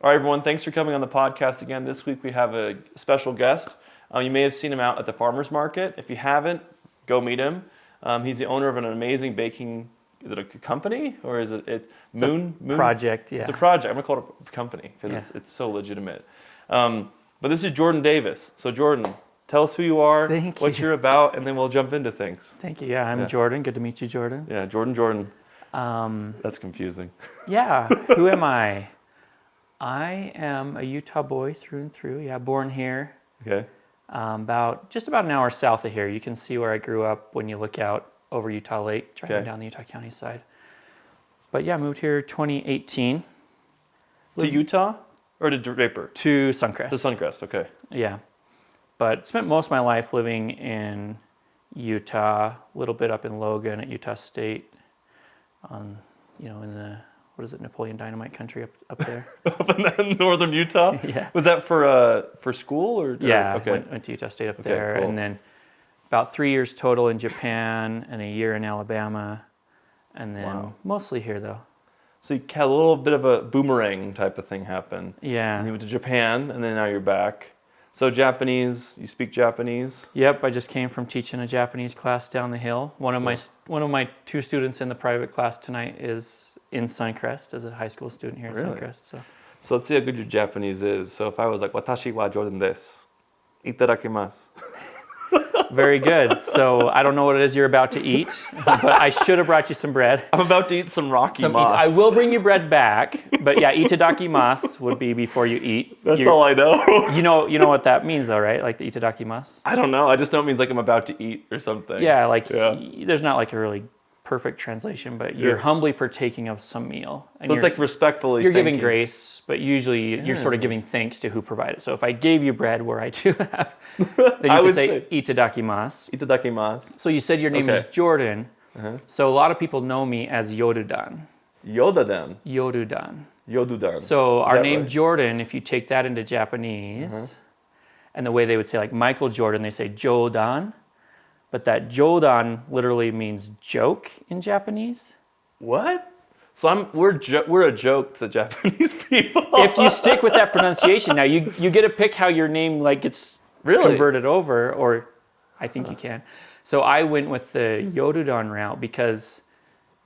All right, everyone, thanks for coming on the podcast again. This week we have a special guest. You may have seen him out at the farmer's market. If you haven't, go meet him. He's the owner of an amazing baking, is it a company or is it's Moon? Project, yeah. It's a project. I'm going to call it a company because it's so legitimate. But this is Jordan Davis. So Jordan, tell us who you are, what you're about, and then we'll jump into things. Thank you. Yeah, I'm Jordan. Good to meet you, Jordan. Yeah, Jordan. That's confusing. Yeah, who am I? I am a Utah boy through and through. Yeah, born here. Okay. Just about an hour south of here. You can see where I grew up when you look out over Utah Lake, driving down the Utah County side. But yeah, moved here 2018. To Utah or to Draper? To Suncrest. To Suncrest, okay. Yeah. But spent most of my life living in Utah, a little bit up in Logan at Utah State, in the, Napoleon Dynamite country up there. Up in northern Utah? Yeah. Was that for school or? Yeah, okay. went to Utah State up there. Cool. And then about 3 years total in Japan and a year in Alabama. And then mostly here though. So you had a little bit of a boomerang type of thing happen. Yeah. And you went to Japan and then now you're back. So Japanese, you speak Japanese? Yep, I just came from teaching a Japanese class down the hill. One of my two students in the private class tonight is in Suncrest as a high school student here in Suncrest. So let's see how good your Japanese is. So if I was like, Watashi wa Jordan desu. Itadakimasu. Very good. So I don't know what it is you're about to eat, but I should have brought you some bread. I'm about to eat some Rocky Moss. I will bring you bread back, but yeah, itadakimasu would be before you eat. That's all I know. You know what that means though, right? Like the itadakimasu? I don't know. I just know it means like I'm about to eat or something. Yeah, there's not like a really perfect translation, but you're humbly partaking of some meal. And so it's like respectfully You're giving grace, but usually you're sort of giving thanks to who provided. So if I gave you bread where I do have, then you could say itadakimasu. Itadakimasu. So you said your name is Jordan. So a lot of people know me as Yodudan. Yodudan. So our name Jordan, if you take that into Japanese, and the way they would say like Michael Jordan, they say Jodan. But that Jodan literally means joke in Japanese. What? So we're a joke to the Japanese people. If you stick with that pronunciation, now you get to pick how your name gets converted over, or I think you can. So I went with the Yodudan route because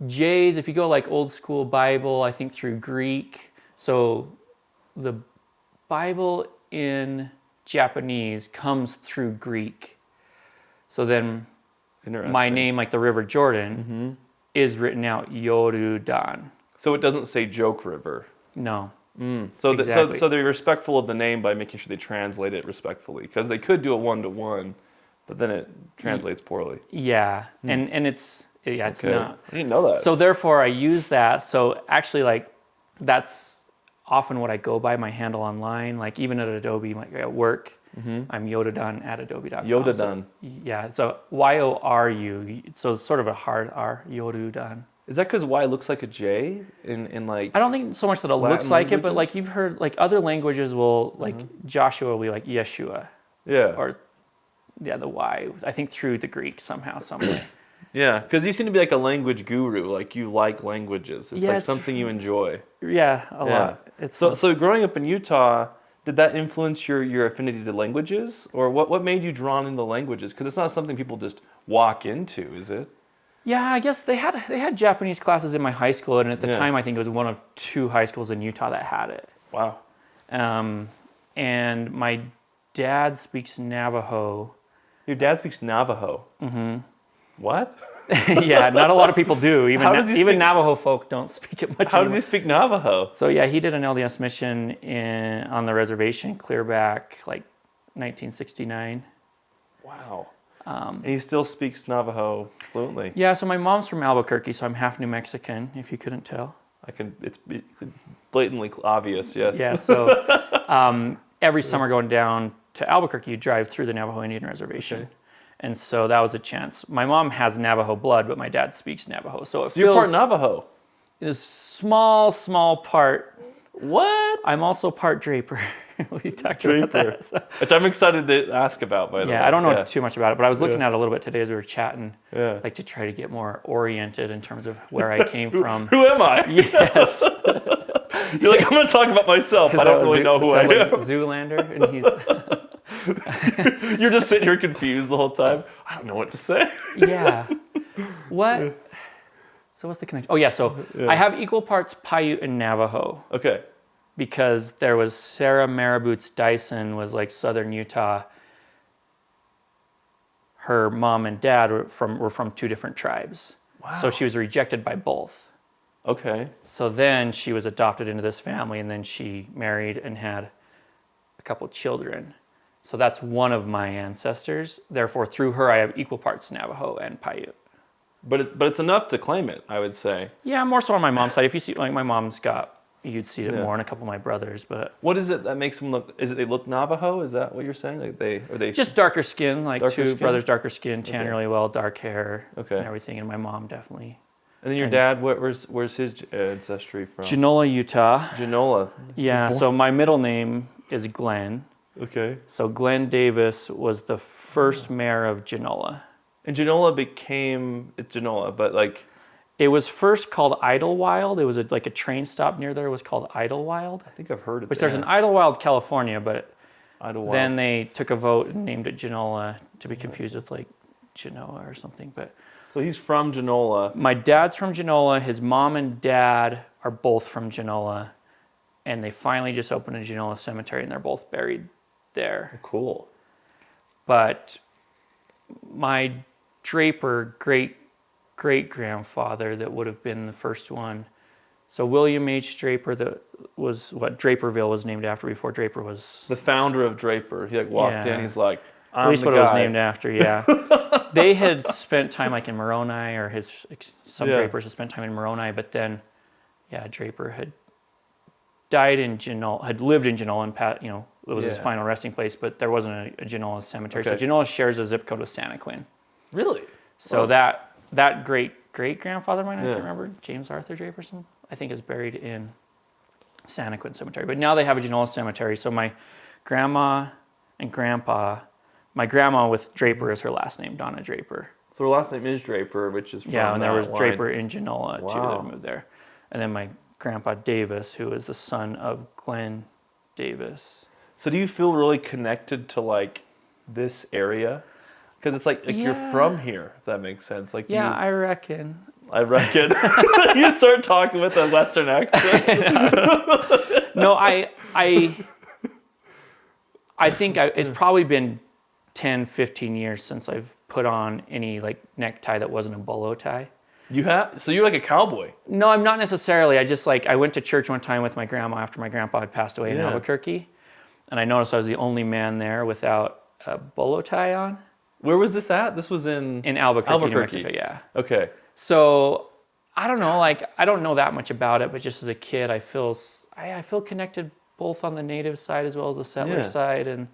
J's, if you go like old school Bible, I think through Greek. So the Bible in Japanese comes through Greek. So then my name, like the River Jordan, is written out Yorudan. So it doesn't say Joke River. No. So exactly. So they're respectful of the name by making sure they translate it respectfully. Because they could do a one-to-one, but then it translates poorly. Yeah. And it's not. I didn't know that. So therefore I use that. So actually that's often what I go by, my handle online. Like even at Adobe, like at work. I'm Yodudan at adobe.com. Yodudan. So Y-O-R-U. So it's sort of a hard R, Yodudan. Is that because Y looks like a J in like? I don't think so much that it Latin looks like languages? it, but like you've heard, like other languages will, like Joshua will be like Yeshua. Yeah. Or, the Y. I think through the Greek somehow, some way. Yeah, because you seem to be like a language guru. Like you like languages. It's like something you enjoy. Yeah, a lot. So growing up in Utah, did that influence your affinity to languages? Or what made you drawn into languages? Because it's not something people just walk into, is it? Yeah, I guess they had Japanese classes in my high school, and at the time I think it was one of 2 high schools in Utah that had it. Wow. And my dad speaks Navajo. Your dad speaks Navajo? Mm-hmm. What? Yeah, not a lot of people do. Even Navajo folk don't speak it much How anymore. does he speak Navajo? So yeah, he did an LDS mission on the reservation clear back like 1969. Wow. And he still speaks Navajo fluently. Yeah, so my mom's from Albuquerque, so I'm half New Mexican, if you couldn't tell. It's blatantly obvious, yes. Yeah, so every summer going down to Albuquerque, you drive through the Navajo Indian Reservation. Okay. And so that was a chance. My mom has Navajo blood, but my dad speaks Navajo. So you're part Navajo? It is small part. What? I'm also part Draper. We talked about that. So. Which I'm excited to ask about, by the way. Yeah, I don't know too much about it, but I was looking at it a little bit today as we were chatting, like to try to get more oriented in terms of where I came from. Who am I? Yes. You're like, I'm going to talk about myself. I don't really know who I am. Like Zoolander, and he's... You're just sitting here confused the whole time. I don't know what to say. Yeah. What? So what's the connection? Oh, yeah. So I have equal parts Paiute and Navajo. Okay. Because there was Sarah Maraboots Dyson was like Southern Utah. Her mom and dad were from two different tribes. Wow. So she was rejected by both. Okay. So then she was adopted into this family, and then she married and had a couple children. So that's one of my ancestors. Therefore, through her, I have equal parts Navajo and Paiute. But it's enough to claim it, I would say. Yeah, more so on my mom's side. If you see, like my mom's got, you'd see it more, and a couple of my brothers. But what is it that makes them look? Is it they look Navajo? Is that what you're saying? Like they just darker skin, like darker two skin? brothers, darker skin, tan really well, dark hair, okay, and everything. And my mom definitely. And then your dad, where's his ancestry from? Genola, Utah. Genola. Yeah. So my middle name is Glenn. Okay. So Glenn Davis was the first mayor of Genola. And Genola it's Genola, but like... It was first called Idlewild. It was like a train stop near there was called Idlewild. I think I've heard of it. Which there's an Idlewild, California, but Idlewild. Then they took a vote and named it Genola to be confused with like Genoa or something. But so he's from Genola. My dad's from Genola. His mom and dad are both from Genola. And they finally just opened a Genola cemetery, and they're both buried there. Cool. But my Draper great-grandfather that would have been the first one. So William H. Draper, that was what Draperville was named after before Draper was... The founder of Draper. He like walked in, he's like, I'm At least the what guy. It was named after, yeah. They had spent time like in Moroni, or some Drapers had spent time in Moroni, but then, Draper had died in Genola, had lived in Genola, and it was his final resting place, but there wasn't a Genola cemetery. Okay. So Genola shares a zip code with Santaquin. Really? So that great-grandfather of mine, I can't remember, James Arthur Draperson, I think is buried in Santaquin Cemetery. But now they have a Genola cemetery. So my grandma and grandpa, my grandma with Draper is her last name, Donna Draper. So her last name is Draper, which is from and there was line. Draper in Genola too that moved there. And then my grandpa Davis, who is the son of Glenn Davis. So do you feel really connected to like this area? Because it's like you're from here, if that makes sense. Like I reckon. You start talking with a Western accent. No, I think it's probably been 10, 15 years since I've put on any like necktie that wasn't a bolo tie. You have? So you're like a cowboy? No, I'm not necessarily. I went to church one time with my grandma after my grandpa had passed away in Albuquerque. And I noticed I was the only man there without a bolo tie on. Where was this at? This was in Albuquerque, New Mexico, yeah. Okay. So I don't know, I don't know that much about it, but just as a kid, I feel connected both on the native side as well as the settler side, and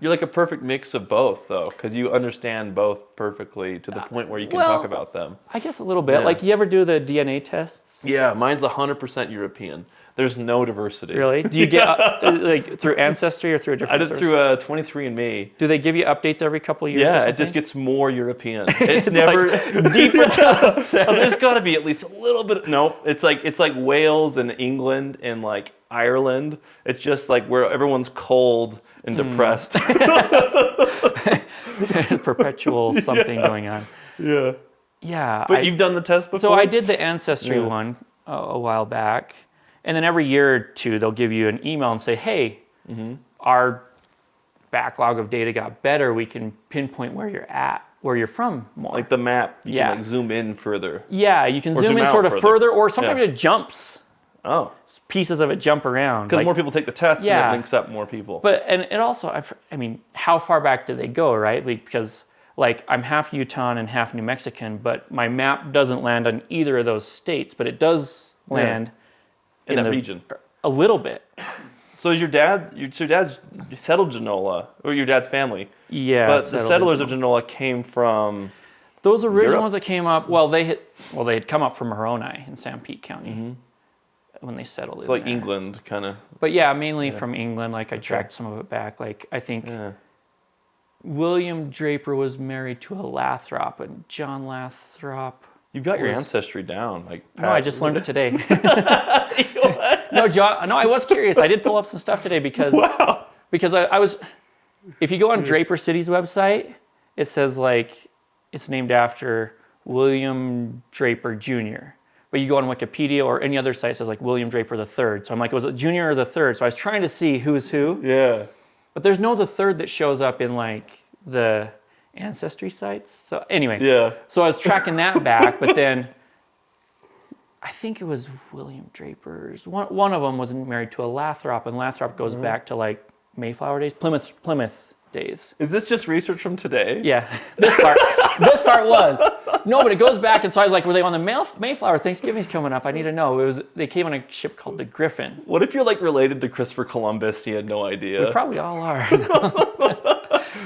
you're like a perfect mix of both, though, because you understand both perfectly to the point where you can talk about them. I guess a little bit. Like, you ever do the DNA tests? Yeah, mine's 100% European. There's no diversity. Really? Do you get like through Ancestry or through a different source? I did through 23andMe. Do they give you updates every couple of years? Yeah, it just gets more European. It's never like deeper to the center. There's got to be at least a little bit. No, it's like Wales and England and like Ireland. It's just like where everyone's cold and depressed. Perpetual something going on. Yeah. Yeah. But you've done the test before? So I did the Ancestry one a while back. And then every year or two, they'll give you an email and say, hey, our backlog of data got better. We can pinpoint where you're at, where you're from more. Like the map, you can like zoom in further. Yeah, you can zoom in sort of further, or sometimes it jumps. Oh. Pieces of it jump around. Because more people take the test and it links up more people. But, and it also, I mean, how far back do they go, right? Because like I'm half Utah and half New Mexican, but my map doesn't land on either of those states, but it does land in that region. A little bit. So is your dad's settled Genola, or your dad's family? Yeah. But the settlers of Genola came from those original Europe? ones that came up. Well, they had come up from Moroni in Sanpete County when they settled. It's like there. England, kind of. But mainly from England. Like I tracked some of it back. Like I think William Draper was married to a Lathrop, and John Lathrop You've got your ancestry down. Like No, I just learned it today. No, John. No, I was curious. I did pull up some stuff today because I was. If you go on Draper City's website, it says like it's named after William Draper Jr. But you go on Wikipedia or any other site, it says like William Draper the Third. So I'm like, was it Junior or the Third? So I was trying to see who's who. Yeah. But there's no the Third that shows up in like the ancestry sites. So anyway. Yeah. So I was tracking that back, but then I think it was William Draper's. One of them was married to a Lathrop, and Lathrop goes back to like Mayflower days, Plymouth days. Is this just research from today? Yeah, this part was. No, but it goes back, and so I was like, were they on the Mayflower? Thanksgiving's coming up. I need to know. They came on a ship called the Griffin. What if you're like related to Christopher Columbus? You had no idea. We probably all are.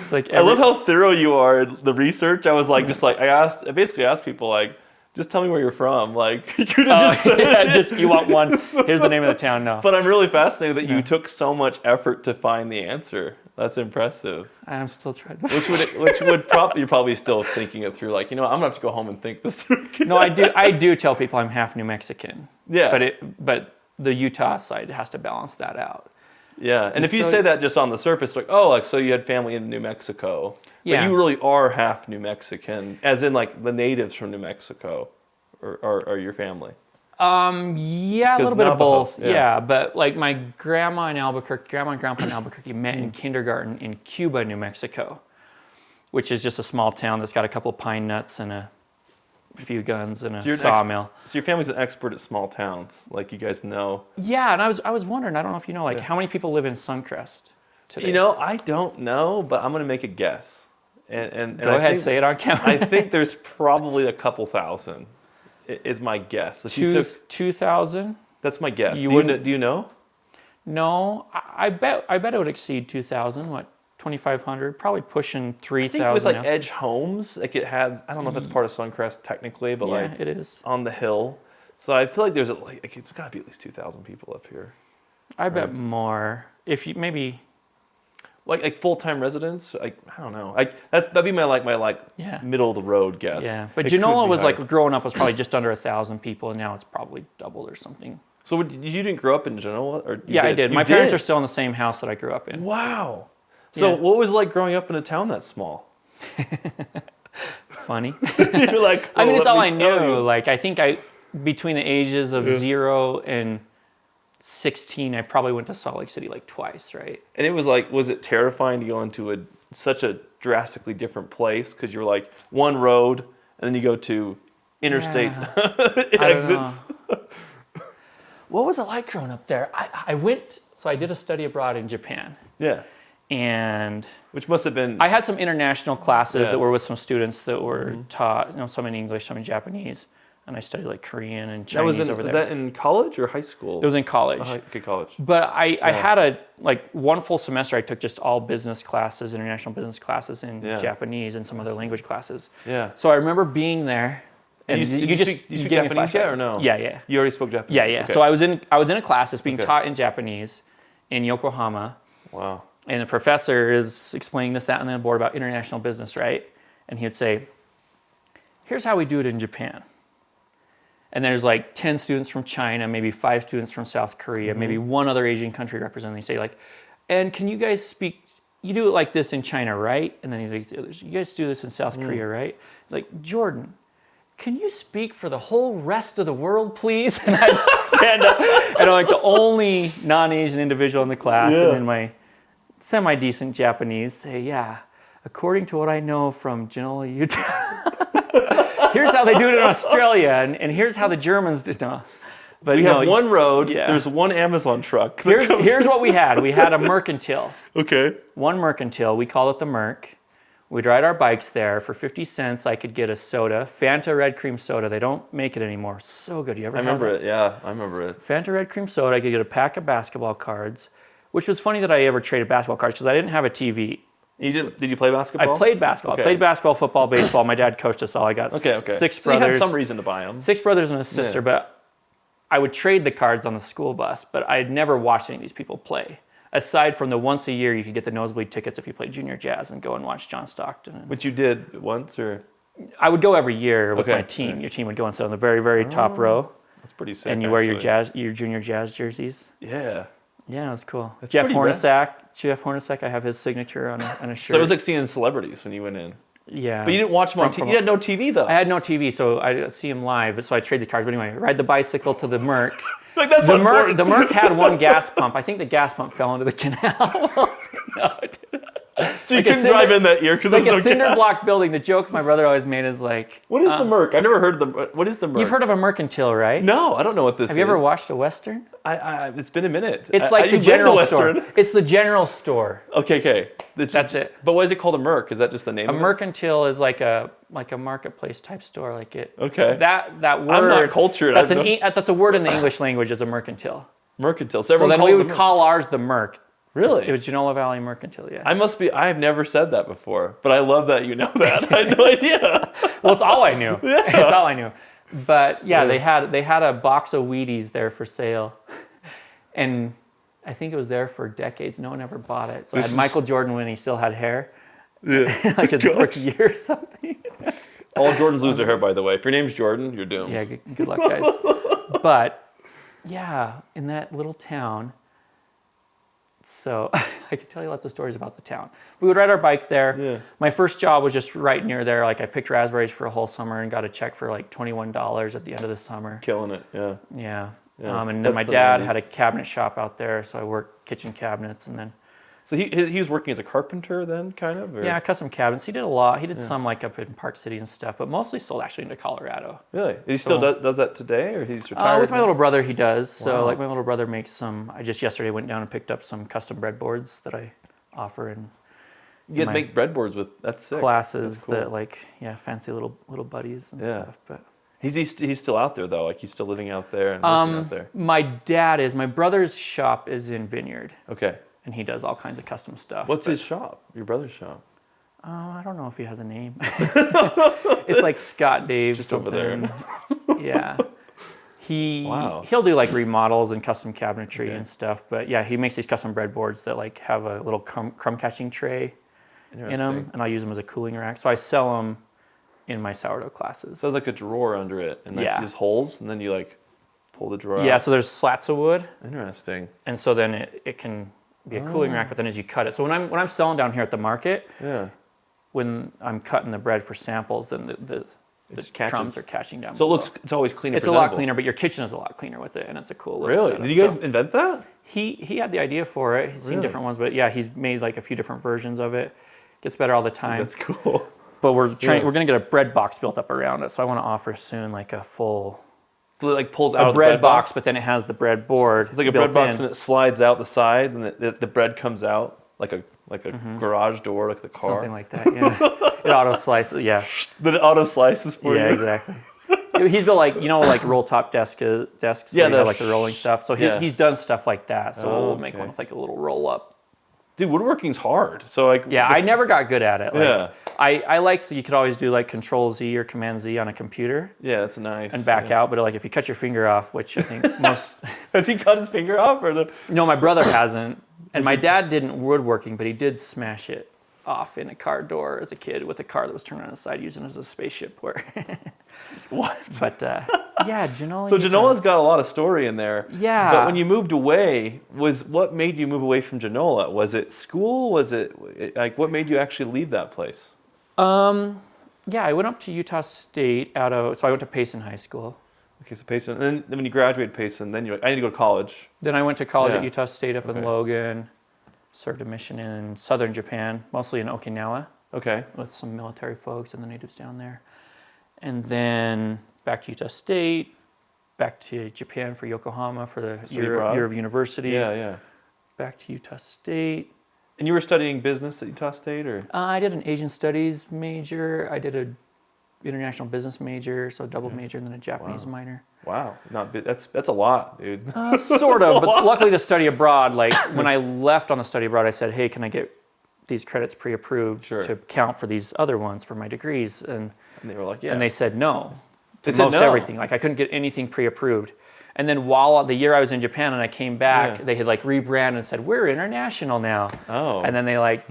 It's like I love how thorough you are in the research. I was like, I basically asked people like, just tell me where you're from. Like, you could have just said you want one. Here's the name of the town. No. But I'm really fascinated that you took so much effort to find the answer. That's impressive. I'm still trying. Which would probably, you're probably still thinking it through. Like, I'm gonna have to go home and think this through. No, I do tell people I'm half New Mexican. Yeah. But the Utah side has to balance that out. Yeah, and if you say that just on the surface, like, oh, like, so you had family in New Mexico. Yeah. But you really are half New Mexican, as in, like, the natives from New Mexico are your family. Yeah, a little bit of both. yeah. Yeah, but, like, my grandma and grandpa in Albuquerque met in kindergarten in Cuba, New Mexico, which is just a small town that's got a couple pine nuts and a few guns and a sawmill. So your family's an expert at small towns, like you guys know. Yeah, and I was wondering, I don't know if you know, like how many people live in Suncrest today? I don't know, but I'm gonna make a guess. And Go ahead, say it on camera. I think there's probably a couple thousand. Is my guess. 2,000. That's my guess. Do you know? No, I bet it would exceed 2,000. What? 2,500, probably pushing 3,000. I think with like Edge Homes, like it has. I don't know if that's part of Suncrest technically, but like it is on the hill. So I feel like there's it's got to be at least 2,000 people up here. I bet more. If you maybe like full-time residents, I don't know. That'd be my middle of the road guess. Yeah, but Genoa was like growing up was probably just under 1,000 people, and now it's probably doubled or something. So you didn't grow up in Genoa, or yeah, I did. My parents are still in the same house that I grew up in. Wow. So what was it like growing up in a town that small? Funny. You're like, I mean, it's all I knew. Like, I think between the ages of 0 and 16, I probably went to Salt Lake City like twice, right? And it was like, was it terrifying to go into such a drastically different place? Because you were like one road, and then you go to interstate exits. What was it like growing up there? I did a study abroad in Japan. Yeah. And which must have been. I had some international classes that were with some students that were taught, some in English, some in Japanese, and I studied like Korean and Chinese over there. Was that in college or high school? It was in college. Okay, college. But I had one full semester. I took just all business classes, international business classes in Japanese and some other language classes. Yeah. So I remember being there. And did you speak Japanese yet or no? Yeah. You already spoke Japanese? Yeah. Okay. So I was in a class that's being taught in Japanese in Yokohama. Wow. And the professor is explaining this, that, and then a board about international business, right? And he would say, here's how we do it in Japan. And there's like 10 students from China, maybe 5 students from South Korea, maybe one other Asian country represented. They say like, and can you guys speak, you do it like this in China, right? And then he's like, you guys do this in South Korea, right? It's like, Jordan, can you speak for the whole rest of the world, please? And I stand up, and I'm like the only non-Asian individual in the class, and then my semi-decent Japanese say, yeah, according to what I know from Genoa, Utah, here's how they do it in Australia, and here's how the Germans did it. But we have one road, there's one Amazon truck. Here's what we had. We had a mercantile. Okay. One mercantile, we called it the Merc. We'd ride our bikes there. For 50 cents, I could get a soda, Fanta Red Cream Soda. They don't make it anymore. So good. You ever had I remember it, yeah. I remember it. Fanta Red Cream Soda. I could get a pack of basketball cards, which was funny that I ever traded basketball cards because I didn't have a TV. Did you play basketball? I played basketball. Okay. I played basketball, football, baseball. My dad coached us all. I got 6 brothers. So you had some reason to buy them. 6 brothers and a sister, but I would trade the cards on the school bus, but I had never watched any of these people play. Aside from the once a year, you could get the nosebleed tickets if you played junior jazz and go and watch John Stockton. Which you did once, or? I would go every year with Okay. my team. Your team would go and sit on the very, very top row. That's pretty sick. And you wear actually. your junior jazz jerseys. Yeah. Yeah, it's cool. That's Jeff pretty rad. Hornacek, I have his signature on a shirt. So it was like seeing celebrities when you went in. Yeah. But you didn't watch them on TV. You had no TV though. I had no TV, so I see him live. So I trade the cards. But anyway, ride the bicycle to the Merc. Like that's The important. Merc had one gas pump. I think the gas pump fell into the canal. No, it didn't. So you couldn't drive in that year because It's like there's a no cinder gas. block building. The joke my brother always made is like, What is the Merc? I never heard of the. What is the Merc? you've heard of a mercantile, right? No, I don't know what this is. Have you ever watched a Western? It's been a minute. It's like the you've been to general store. Western. It's the general store. Okay. That's it. But why is it called a Merc? Is that just the name A of it? mercantile is like a marketplace type store, like it. Okay. That word. I'm not cultured. That's I that's a word in the English language is a mercantile. Mercantile. So everyone then called we it would the Merc. call ours the Merc. Really? It was Genola Valley Mercantile, yeah. I've never said that before, but I love that you know that. I had no idea. Well, it's all I knew. Yeah. It's all I knew. But yeah, they had a box of Wheaties there for sale, and I think it was there for decades. No one ever bought it. So I had Michael Jordan when he still had hair, Yeah. like his rookie year or something. All Jordans lose their hair, by the way. If your name's Jordan, you're doomed. Yeah, good luck, guys. But yeah, in that little town. So I could tell you lots of stories about the town. We would ride our bike there. Yeah. My first job was just right near there. Like I picked raspberries for a whole summer and got a check for like $21 at the end of the summer. Killing it, yeah. Yeah. Yeah, And then that's my the dad 90s. had a cabinet shop out there, so I worked kitchen cabinets and then So he was working as a carpenter then, kind of? Or? yeah, custom cabinets. He did a lot. He did some like up in Park City and stuff, but mostly sold actually into Colorado. Really? He still does that today, or he's retired? With my now? little brother, he does. So Wow. like my little brother makes some. I just yesterday went down and picked up some custom breadboards that I offer in You guys my make breadboards with, that's sick. classes That's cool. that like fancy little buddies and Yeah. stuff. But He's still out there though, like he's still living out there and working out there. my brother's shop is in Vineyard, Okay. and he does all kinds of custom stuff. What's but- his shop? Your brother's shop? I don't know if he has a name. It's like Scott Dave. Just over there. Yeah. Wow. He'll do like remodels and custom cabinetry Okay. and stuff. But yeah, he makes these custom breadboards that like have a little crumb catching tray in them, Interesting. and I'll use them as a cooling rack. So I sell them in my sourdough classes. So there's like a drawer under it, and like Yeah. there's holes, and then you like pull the drawer out. Yeah, so there's slats of wood, Interesting. and so then it can be a cooling rack. But then as you cut it, so when I'm selling down here at the market, Yeah. when I'm cutting the bread for samples, then the catches. crumbs are catching down. So below. it's always clean. and It's a lot presentable. cleaner, but your kitchen is a lot cleaner with it, and it's a cool little Really? setup. Did you guys So invent that? he had the idea for it. He's seen Really? different ones, but yeah, he's made like a few different versions of it. Gets better all the time. That's cool. But we're Yeah. gonna get a bread box built up around it. So I want to offer soon like a full So it like pulls out of the bread box, but then it has the bread board. It's like a built bread box, in. and it slides out the side, and the bread comes out like a garage door, like the car. Something like that. Yeah, it auto slices. Yeah, But it auto slices for you. yeah, exactly. He's built like roll top desks. Yeah, Yeah, the- like the rolling stuff. So yeah. he's done stuff like that. So Oh, we'll make okay. one with like a little roll up. Dude, woodworking's hard. So like Yeah, I never got good at it. Like, Yeah. I like that you could always do like Control Z or Command Z on a computer yeah, that's nice. and back out. But like if you cut your finger off, which I think most, Has he cut his finger off or the? no, my brother hasn't, and my dad didn't woodworking, but he did smash it off in a car door as a kid with a car that was turned on its side using it as a spaceship. Where, What? but yeah, Genola. So Utah. Genola's got a lot of story in there. Yeah. But when you moved away, what made you move away from Genola? Was it school? Was it like what made you actually leave that place? Yeah, I went up to Utah State so I went to Payson High School. Okay, so Payson, and then when you graduated Payson, then you're like, I need to go to college. Then I went to college Yeah. at Utah State up in Okay. Logan, served a mission in southern Japan, mostly in Okinawa, Okay. with some military folks and the natives down there. And then back to Utah State, back to Japan for Yokohama for the Study year abroad? of university. Yeah, yeah. Back to Utah State. And you were studying business at Utah State, or? I did an Asian studies major. I did a international business major, so a double major, and then a Japanese minor. Wow, that's a lot, dude. Sort of, but luckily to study abroad, like when I left on the study abroad, I said, hey, can I get these credits pre-approved Sure. to count for these other ones for my degrees? And And they were like, yeah. and they said no to They said most no. everything. Like I couldn't get anything pre-approved. And then while the year I was in Japan and I came back, Yeah. they had like rebranded and said, we're international now. Oh. And then they like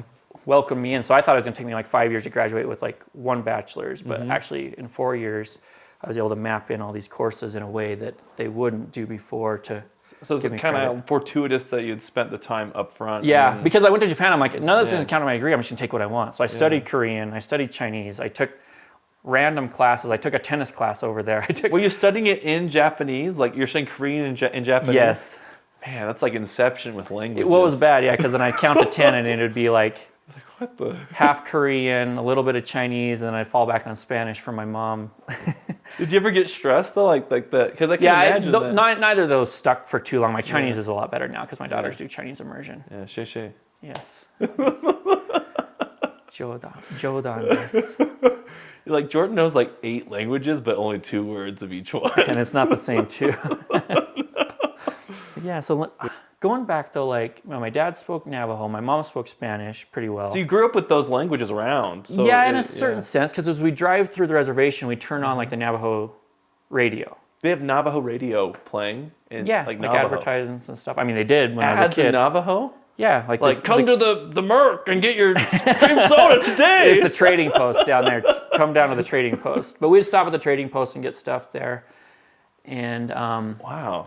welcomed me in. So I thought it was going to take me like 5 years to graduate with like 1 bachelor's, but actually in 4 years, I was able to map in all these courses in a way that they wouldn't do before to. So it's kind of fortuitous that you'd spent the time up front. Yeah, because I went to Japan, I'm like, none of this doesn't count on my degree. I'm just going to take what I want. So I studied Korean, I studied Chinese, I took random classes. I took a tennis class over there. Were you studying it in Japanese? Like you're saying Korean in Japanese? Yes. Man, that's like Inception with languages. Well, it was bad, yeah, because then I count to 10 and it would be like what the? half Korean, a little bit of Chinese, and then I'd fall back on Spanish from my mom. Did you ever get stressed though, like that? Because I can imagine that. Neither of those stuck for too long. My Chinese is a lot better now because my daughters do Chinese immersion. Yeah, shei. Yes. Jodan, yes. Like Jordan knows like 8 languages, but only 2 words of each one. And it's not the same too. Yeah, so going back though, like my dad spoke Navajo, my mom spoke Spanish pretty well. So you grew up with those languages around. So yeah, in a certain sense, because as we drive through the reservation, we turn on like the Navajo radio. They have Navajo radio playing in like Navajo. advertisements and stuff. I mean, they did when I was a kid. In Navajo? Yeah, like come to the Merc and get your cream soda today. It's the trading post down there. Come down to the trading post. But we'd stop at the trading post and get stuff there. And wow.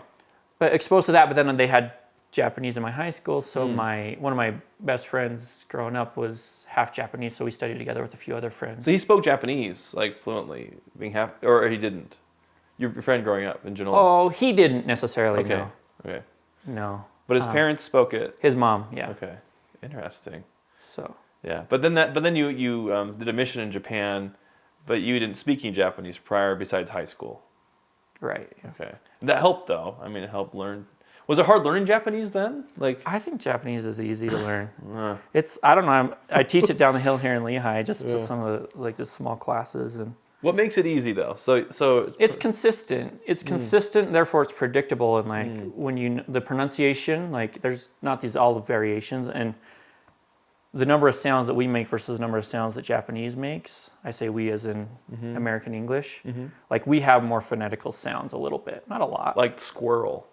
But exposed to that. But then they had Japanese in my high school. So one of my best friends growing up was half Japanese. So we studied together with a few other friends. So he spoke Japanese like fluently, being half, or he didn't. Your friend growing up in Genoa. Oh, he didn't necessarily. Okay. No. Okay. No. But his parents spoke it. His mom, yeah. Okay, interesting. So. Yeah, but then you did a mission in Japan, but you didn't speak any Japanese prior besides high school. Right. Yeah. Okay, that helped though. I mean, it helped learn. Was it hard learning Japanese then? Like I think Japanese is easy to learn. It's I don't know. I teach it down the hill here in Lehigh, just to some of the small classes and. What makes it easy though? So it's consistent. It's consistent, therefore it's predictable. And like when the pronunciation, like there's not all the variations, and the number of sounds that we make versus the number of sounds that Japanese makes. I say we as in American English. Like we have more phonetical sounds a little bit, not a lot. Like squirrel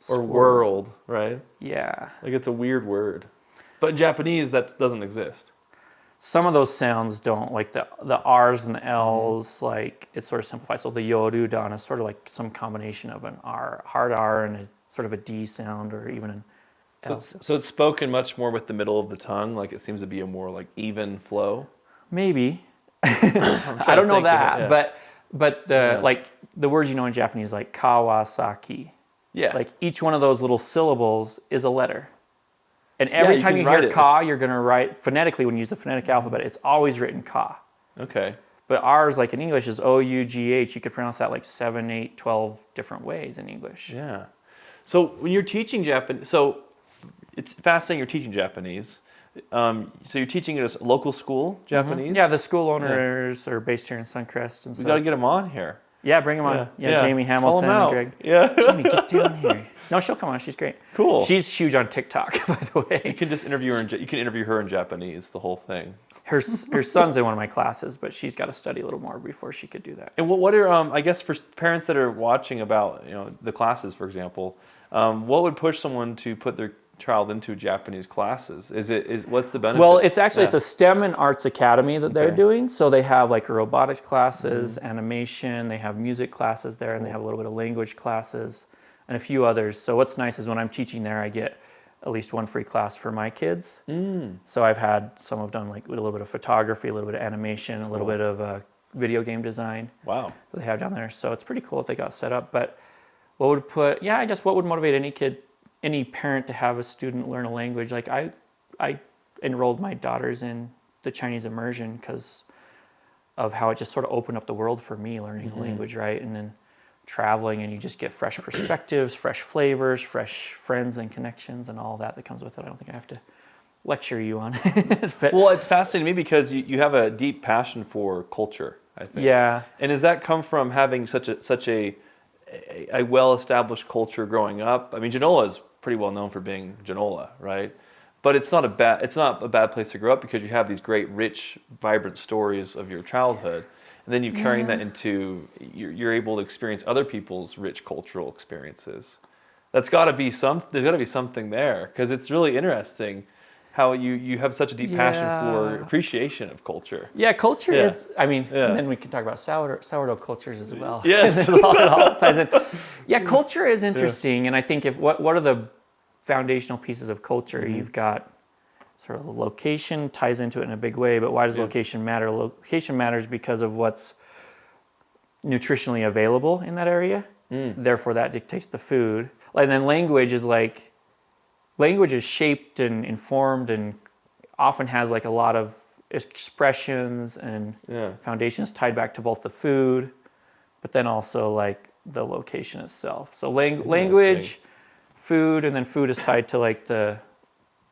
or world, right? Yeah. Like it's a weird word, but in Japanese that doesn't exist. Some of those sounds don't, like the R's and the L's, like it's sort of simplified. So the yorudan is sort of like some combination of an R, hard R, and a sort of a D sound, or even an L. So it's spoken much more with the middle of the tongue, like it seems to be a more like even flow. Maybe. I don't know that, but the like the words in Japanese, like Kawasaki. Yeah. Like each one of those little syllables is a letter. And every time you hear ka, you're going to write phonetically when you use the phonetic alphabet. It's always written ka. Okay. But ours, like in English, is O-U-G-H. You could pronounce that like 7, 8, 12 different ways in English. Yeah. So when you're teaching Japanese, so it's fascinating you're teaching Japanese. So you're teaching at a local school, Japanese? Yeah, the school owners are based here in Suncrest. And we got to get them on here. Yeah, bring them on. Yeah, Jamie Hamilton and Greg. Yeah. Jamie, get down here. No, she'll come on. She's great. Cool. She's huge on TikTok, by the way. You can just interview her. You can interview her in Japanese, the whole thing. Her son's in one of my classes, but she's got to study a little more before she could do that. And what are I guess for parents that are watching about the classes, for example, what would push someone to put their child into Japanese classes? What's the benefit? Well, it's actually it's a STEM and arts academy that they're doing. So they have like robotics classes, animation, they have music classes there, and they have a little bit of language classes and a few others. So what's nice is when I'm teaching there, I get at least one free class for my kids. So I've had some have done like a little bit of photography, a little bit of animation, a little bit of video game design. Wow. That they have down there. So it's pretty cool that they got set up. But what would motivate any parent to have a student learn a language? Like I enrolled my daughters in the Chinese immersion because of how it just sort of opened up the world for me, learning a language, right? And then traveling, and you just get fresh perspectives, fresh flavors, fresh friends and connections, and all that comes with it. I don't think I have to lecture you on it. But, well, it's fascinating to me because you have a deep passion for culture, I think. Yeah. And does that come from having such a well-established culture growing up? I mean, Genoa is pretty well known for being Genoa, right? But it's not a bad place to grow up because you have these great, rich, vibrant stories of your childhood, and then you're carrying that into you're able to experience other people's rich cultural experiences. There's got to be something there because it's really interesting. how you have such a deep passion for Yeah. appreciation of culture. Yeah, culture Yeah. is, I mean, Yeah. and then we can talk about sourdough cultures as well. Yes. It all ties in. Yeah, culture is interesting. And I think what are the foundational pieces of culture? You've got sort of location ties into it in a big way, but why does location matter? Location matters because of what's nutritionally available in that area. Therefore, that dictates the food. And then language is shaped and informed and often has like a lot of expressions and foundations tied back to both the food, but then also like the location itself. So language, food, and then food is tied to like the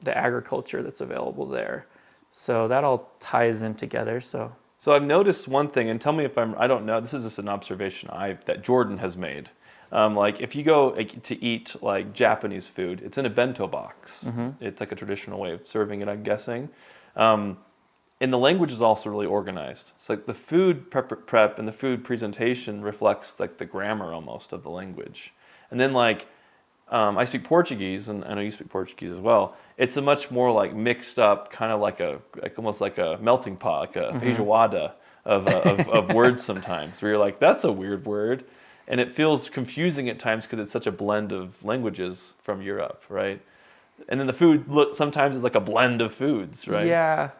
agriculture that's available there. So that all ties in together. So I've noticed one thing, and tell me if I don't know, this is just an observation that Jordan has made. Like if you go to eat like Japanese food, it's in a bento box. It's like a traditional way of serving it, I'm guessing. And the language is also really organized. It's like the food prep and the food presentation reflects like the grammar almost of the language. And then like, I speak Portuguese, and I know you speak Portuguese as well. It's a much more like mixed up, kind of like almost like a melting pot, like a feijoada of words sometimes, where you're like, that's a weird word. And it feels confusing at times because it's such a blend of languages from Europe, right? And then the food sometimes is like a blend of foods, right? yeah,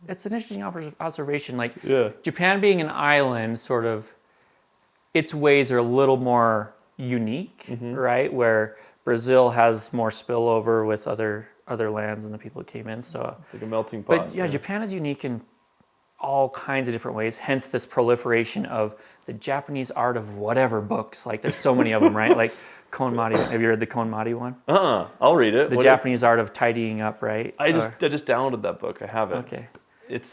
it's an interesting observation. Like Japan being an island, sort of, its ways are a little more unique, right? Where Brazil has more spillover with other lands and the people that came in. So it's like a melting pot. But yeah, Japan is unique in all kinds of different ways. Hence this proliferation of the Japanese art of whatever books. Like there's so many of them, right? Like KonMari. Have you read the KonMari one? I'll read it. The Japanese art of tidying up, right? I just downloaded that book. I have it. Okay.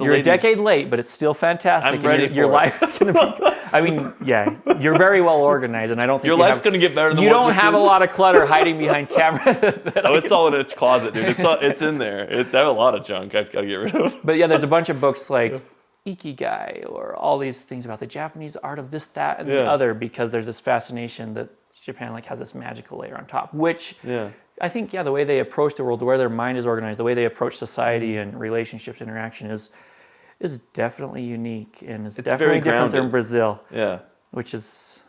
You're a decade late, but it's still fantastic. I'm ready your life is going to be. I mean, yeah, you're very well organized, and I don't think your life's going to get better. Than you don't have a lot of clutter hiding behind camera. It's all in a closet, dude. It's in there. I have a lot of junk I've got to get rid of. But yeah, there's a bunch of books like Ikigai or all these things about the Japanese art of this, that, and the other, because there's this fascination that Japan like has this magical layer on top, which I think, the way they approach the world, the way their mind is organized, the way they approach society and relationships, interaction is definitely unique, and it's definitely different than Brazil. Yeah, which is,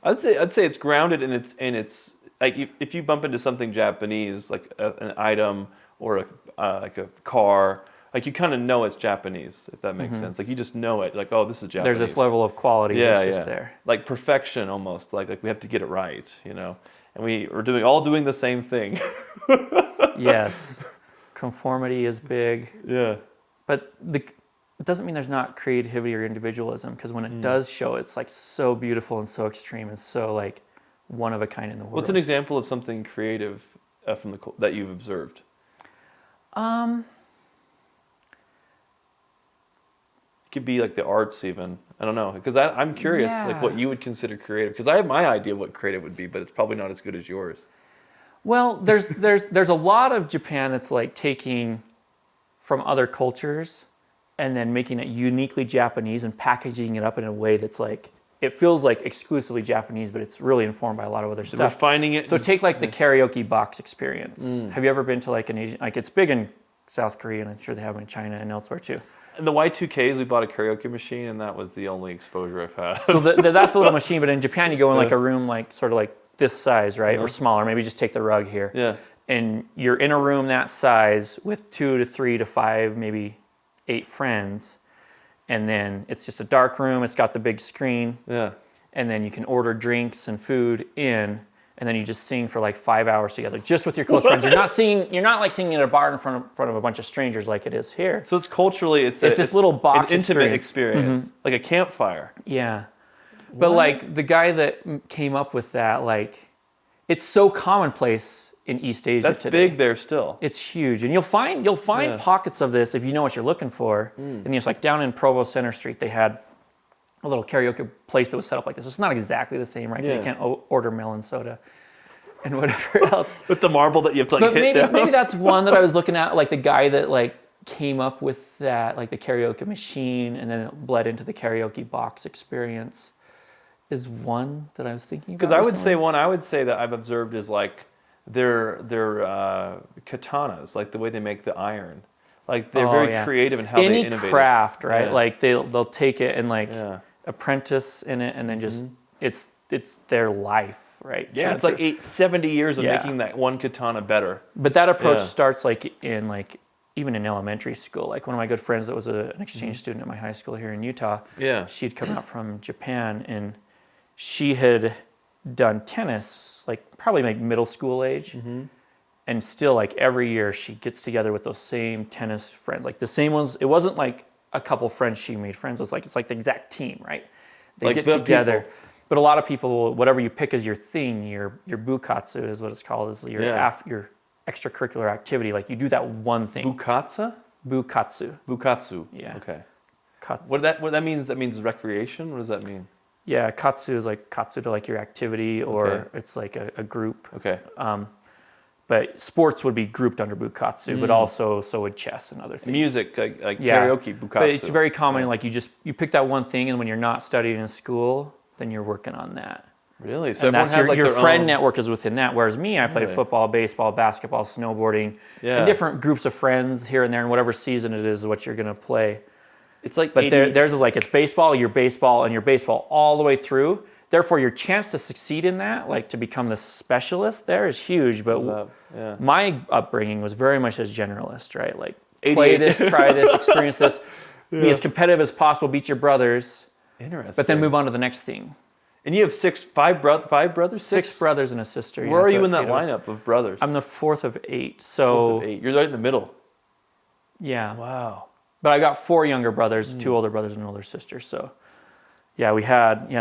I'd say it's grounded, and it's like if you bump into something Japanese, like an item or like a car, like you kind of know it's Japanese, if that makes sense. Like you just know it, like, oh, this is Japanese. There's this level of quality that's just there, like perfection almost. Like we have to get it right, And we are doing the same thing. Yes, conformity is big. Yeah, but it doesn't mean there's not creativity or individualism, because when it does show, it's like so beautiful and so extreme and so like one of a kind in the world. What's an example of something creative that you've observed? It could be like the arts even. I don't know, because I'm curious like what you would consider creative, because I have my idea of what creative would be, but it's probably not as good as yours. Well, there's a lot of Japan that's like taking from other cultures and then making it uniquely Japanese and packaging it up in a way that's like, it feels like exclusively Japanese, but it's really informed by a lot of other stuff. Refining it. So take like the karaoke box experience. Have you ever been to like an Asian, like it's big in South Korea, and I'm sure they have it in China and elsewhere too. In the Y2Ks, we bought a karaoke machine, and that was the only exposure I've had. So that's the little machine, but in Japan, you go in like a room like sort of like this size, right? Or smaller, maybe just take the rug here. Yeah. And you're in a room that size with 2 to 3 to 5, maybe 8 friends. And then it's just a dark room. It's got the big screen. Yeah. And then you can order drinks and food in, and then you just sing for like 5 hours together, just with your close friends. You're not like singing at a bar in front of a bunch of strangers like it is here. So it's culturally, it's this little box an intimate experience, like a campfire. Yeah. But like the guy that came up with that, like it's so commonplace in East Asia That's today. big there still. It's huge, and you'll find pockets of this if you know what you're looking for. And it's like down in Provo Center Street, they had a little karaoke place that was set up like this. It's not exactly the same, right? 'Cause you can't order melon soda and whatever else. With the marble that you have to like hit down. Maybe that's one that I was looking at, like the guy that like came up with that, like the karaoke machine, and then it bled into the karaoke box experience, is one that I was thinking about. Because I would say that I've observed is like their katanas, like the way they make the iron. Like they're Oh, very yeah. creative in how Any they innovate. craft, right? Yeah. Like they'll take it and like Yeah. apprentice in it, and then just it's their life, right? Yeah, Through it's and like through. 70 years of Yeah. making that one katana better. But that approach Yeah. starts like in like even in elementary school. Like one of my good friends that was an exchange student at my high school here in Utah. Yeah. She'd come out from Japan, and she had done tennis like probably like middle school age. And still, like every year, she gets together with those same tennis friends, like the same ones. It wasn't like a couple friends she made friends. It's like the exact team, right? They Like get the together. people. But a lot of people, whatever you pick as your thing, your bukatsu is what it's called, is your Yeah. your extracurricular activity. Like you do that one thing. Bukatsa? Bukatsu. Bukatsu. Yeah. Okay. Katsu. What that means? That means recreation. What does that mean? Yeah, katsu is like katsu to like your activity, or Okay. it's like a group. Okay. But sports would be grouped under bukatsu, but also so would chess and other things. Music, like Yeah. karaoke, bukatsu. But it's very common, like you pick that one thing, and when you're not studying in school, then you're working on that. Really? So And everyone that's has like your their friend own... network is within that. Whereas me, I played Really? football, baseball, basketball, snowboarding, Yeah. and different groups of friends here and there, and whatever season it is what you're gonna play. It's like But 80... theirs is like it's baseball, your baseball, and your baseball all the way through. Therefore, your chance to succeed in that, like to become the specialist there, is huge. But Yeah. my upbringing was very much as generalist, right? Like 88. play this, try this, experience this, be as competitive as possible, beat your brothers, Interesting. but then move on to the next thing. And you have five brothers? Six brothers and a sister. Where yeah, are so you in that 8 of us. lineup of brothers? I'm the fourth of 8. Fourth So of 8. You're right in the middle. yeah, Wow. but I got 4 younger brothers, 2 older brothers, and an older sister. So yeah, we had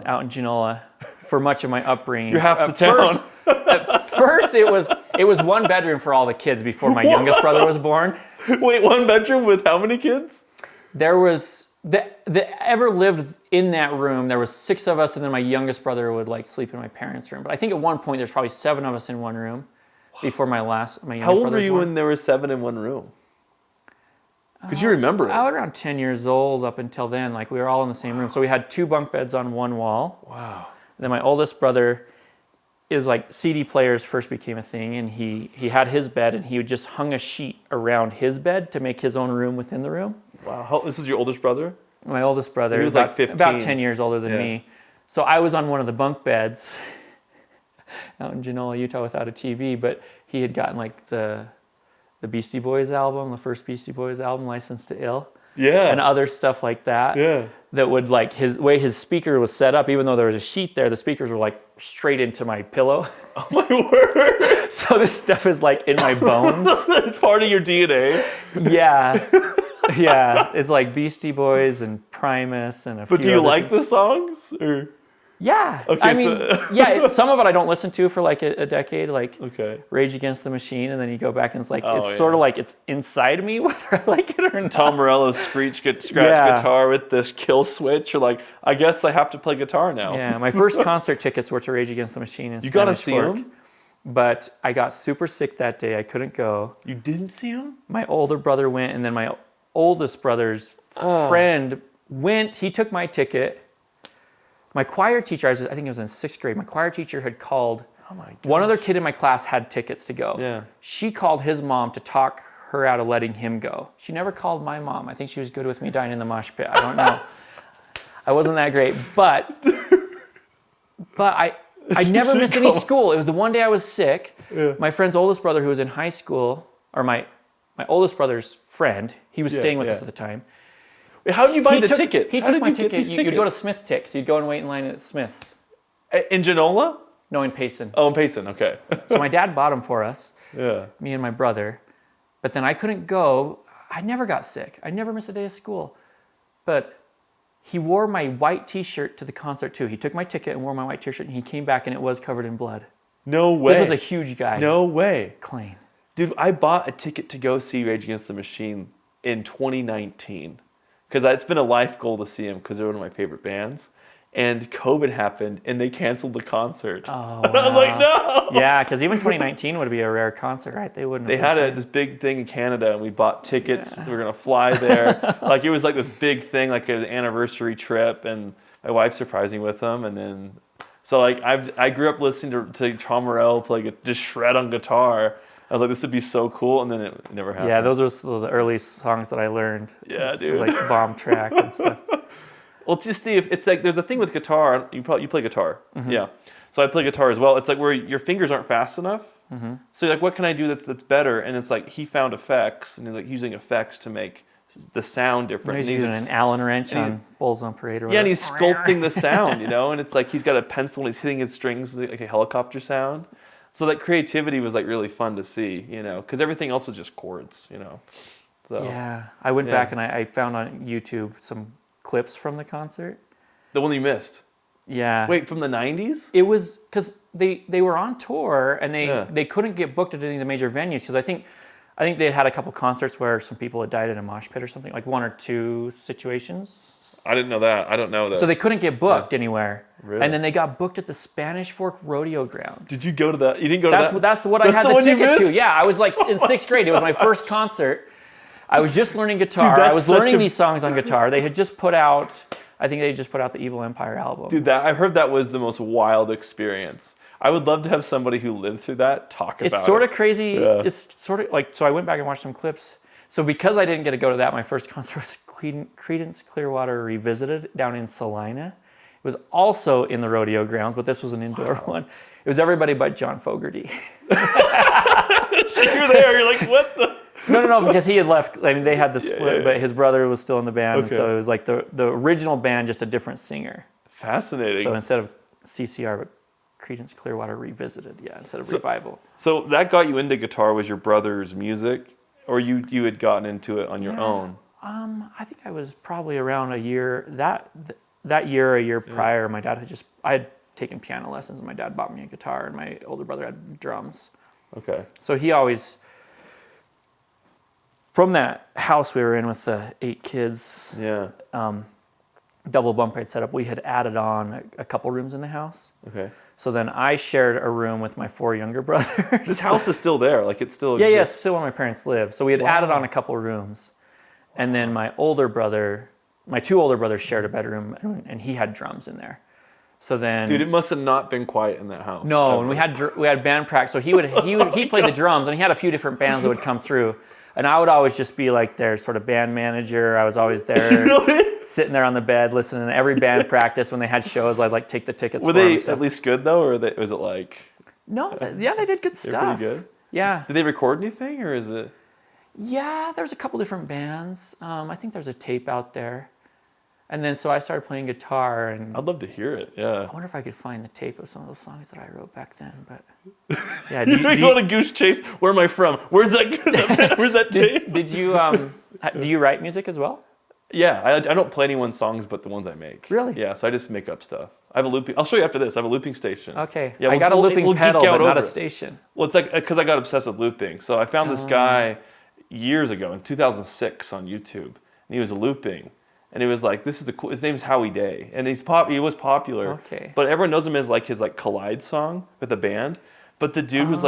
out in Genoa for much of my upbringing. You're half the At town. At first, it was one bedroom for all the kids before my youngest brother was born. Wait, one bedroom with how many kids? There was that ever lived in that room. There was 6 of us, and then my youngest brother would like sleep in my parents' room. But I think at one point there's probably 7 of us in one room before my youngest How old brother were was you born. when there were 7 in one room? Because you remember it. I was around 10 years old up until then. Like we were all in the same room. So we had 2 bunk beds on one wall. Wow. And then my oldest brother is like CD players first became a thing, and he had his bed, and he would just hung a sheet around his bed to make his own room within the room. Wow. This is your oldest brother? My oldest brother, So he was about, like 15. about 10 years older than Yeah. me. So I was on one of the bunk beds out in Genoa, Utah, without a TV, but he had gotten like the Beastie Boys album, the first Beastie Boys album, License to Ill, Yeah. and other stuff like that. Yeah. That would like his way his speaker was set up, even though there was a sheet there, the speakers were like straight into my pillow. Oh my word. So this stuff is like in my bones. It's part of your DNA. Yeah. Yeah. It's like Beastie Boys and Primus and a few But do you other like things. the songs? Or... Yeah. Okay, I mean, so- yeah, some of it I don't listen to for like a decade, like Okay. Rage Against the Machine, and then you go back and it's like, Oh, it's yeah. sort of like it's inside me whether I like it or not. Tom Morello's scratch Yeah. guitar with this kill switch. You're like, I guess I have to play guitar now. Yeah, my first concert tickets were to Rage Against the Machine in You gotta Spanish see Fork. him? But I got super sick that day. I couldn't go. You didn't see him? My older brother went, and then my oldest brother's Oh. friend went. He took my ticket. My choir teacher, I think it was in 6th grade, my choir teacher had called. Oh my God. One other kid in my class had tickets to go. Yeah. She called his mom to talk her out of letting him go. She never called my mom. I think she was good with me dying in the mosh pit. I don't know. I wasn't that great, but I never missed any school. It was the one day I was sick. Yeah. My friend's oldest brother, who was in high school, or my oldest brother's friend, he was Yeah, staying with yeah. us at the time. Wait, how did you buy the took, tickets? He How took did my you get ticket. these You'd go to tickets? Smith Ticks. You'd go and wait in line at Smith's. In Genola? No, in Payson. Oh, in Payson. Okay. So my dad bought them for us, Yeah. me and my brother. But then I couldn't go. I never got sick. I never missed a day of school. But he wore my white T-shirt to the concert too. He took my ticket and wore my white T-shirt, and he came back and it was covered in blood. No way. This was a huge guy. No way. Clean. Dude, I bought a ticket to go see Rage Against the Machine in 2019 because it's been a life goal to see him because they're one of my favorite bands. And COVID happened and they canceled the concert. Oh, And I was like, no. Yeah, because even 2019 would be a rare concert, right? They wouldn't. They have had this big thing in Canada and we bought tickets. We were going to fly there. Like it was like this big thing, like an anniversary trip. And my wife surprised me with them. And then So like I grew up listening to Tom Morello play just shred on guitar. I was like, this would be so cool, and then it never happened. Yeah, those were the early songs that I learned. Yeah, This dude. is like bomb track and stuff. Well, just see if it's like there's a thing with guitar. You play guitar, yeah. So I play guitar as well. It's like where your fingers aren't fast enough. So you're like, what can I do that's better? And it's like he found effects, and he's like using effects to make the sound different. He's using an Allen wrench on Bulls on Parade. Or yeah, and he's sculpting the sound, and it's like he's got a pencil and he's hitting his strings like a helicopter sound. So that creativity was like really fun to see, because everything else was just chords, So yeah, I went back and I found on YouTube some clips from the concert. The one you missed. Yeah. Wait, from the 90s? It was because they were on tour and they couldn't get booked at any of the major venues because I think they had a couple concerts where some people had died in a mosh pit or something, like one or two situations. I didn't know that. I don't know that. So they couldn't get booked anywhere. Really? And then they got booked at the Spanish Fork Rodeo Grounds. Did you go to that? You didn't go to that? That's what I had the ticket to. Yeah, I was like in 6th grade. It was my first concert. I was just learning guitar. Dude, I was learning these songs on guitar. They had just put out, I think they just put out the Evil Empire album. Dude, I heard that was the most wild experience. I would love to have somebody who lived through that talk about it. It's sort of crazy. Yeah. It's sort of like, so I went back and watched some clips. So because I didn't get to go to that, my first concert was Creedence Clearwater Revisited down in Salina. It was also in the rodeo grounds, but this was an indoor one. It was everybody but John Fogerty. So you're there, you're like, what the? No, because he had left. I mean, they had the split, but his brother was still in the band. Okay. So it was like the original band, just a different singer. Fascinating. So instead of CCR, but Creedence Clearwater Revisited, instead of Revival. So that got you into guitar was your brother's music, or you had gotten into it on your own? I think I was probably around a year, that year, a year prior, I had taken piano lessons, and my dad bought me a guitar, and my older brother had drums. Okay. So he always, from that house we were in with the 8 kids, double bunk bed setup, we had added on a couple rooms in the house. Okay. So then I shared a room with my 4 younger brothers. This house is still there, like it still Yeah, exists. still where my parents live. So we had added on a couple rooms. And then my 2 older brothers shared a bedroom, and he had drums in there. So then, Dude, it must have not been quiet in that house. no, and we had band practice. So he played the drums, and he had a few different bands that would come through, and I would always just be like their sort of band manager. I was always there, sitting there on the bed, listening to every band practice. When they had shows, I'd like take the tickets. Were they at least good though, or was it like? No, they did good stuff. Pretty good. Yeah. Did they record anything, or is it? Yeah, there's a couple different bands. I think there's a tape out there. And then so I started playing guitar, and I'd love to hear it. Yeah. I wonder if I could find the tape of some of those songs that I wrote back then. But yeah, Do you want a goose chase? Where am I from? Where's that tape? Did you do you write music as well? Yeah, I don't play anyone's songs but the ones I make. Really? Yeah, so I just make up stuff. I have a looping. I'll show you after this. I have a looping station. Okay. Yeah, I got a looping pedal, but not a it. station. Well, it's like because I got obsessed with looping. So I found this guy years ago in 2006 on YouTube, and he was looping. And it was like, this is the cool. His name's Howie Day, and he was popular. Okay. But everyone knows him as like his Collide song with the band. But the dude was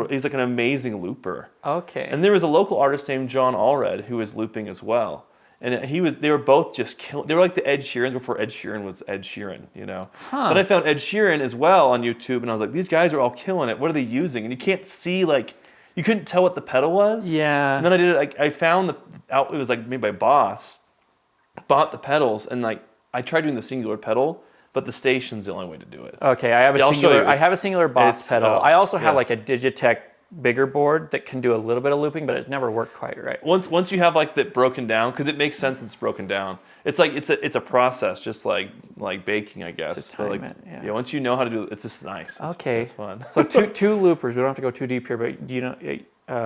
he's like an amazing looper. Okay. And there was a local artist named John Allred who was looping as well. And they were both just killing. They were like the Ed Sheerans before Ed Sheeran was Ed Sheeran, Huh. Then I found Ed Sheeran as well on YouTube, and I was like, these guys are all killing it. What are they using? And you can't see you couldn't tell what the pedal was. Yeah. And then I did it. I found it was made by Boss. Bought the pedals, and I tried doing the singular pedal, but the station's the only way to do it. Okay, I have a singular Boss pedal. I also have yeah. a Digitech bigger board that can do a little bit of looping, but it's never worked quite right. Once you have that broken down, because it makes sense it's broken down. It's it's a process, just like baking, I guess. It's a time, yeah. Once you know how to do it, it's just nice. It's fun. So two loopers. We don't have to go too deep here, but do you know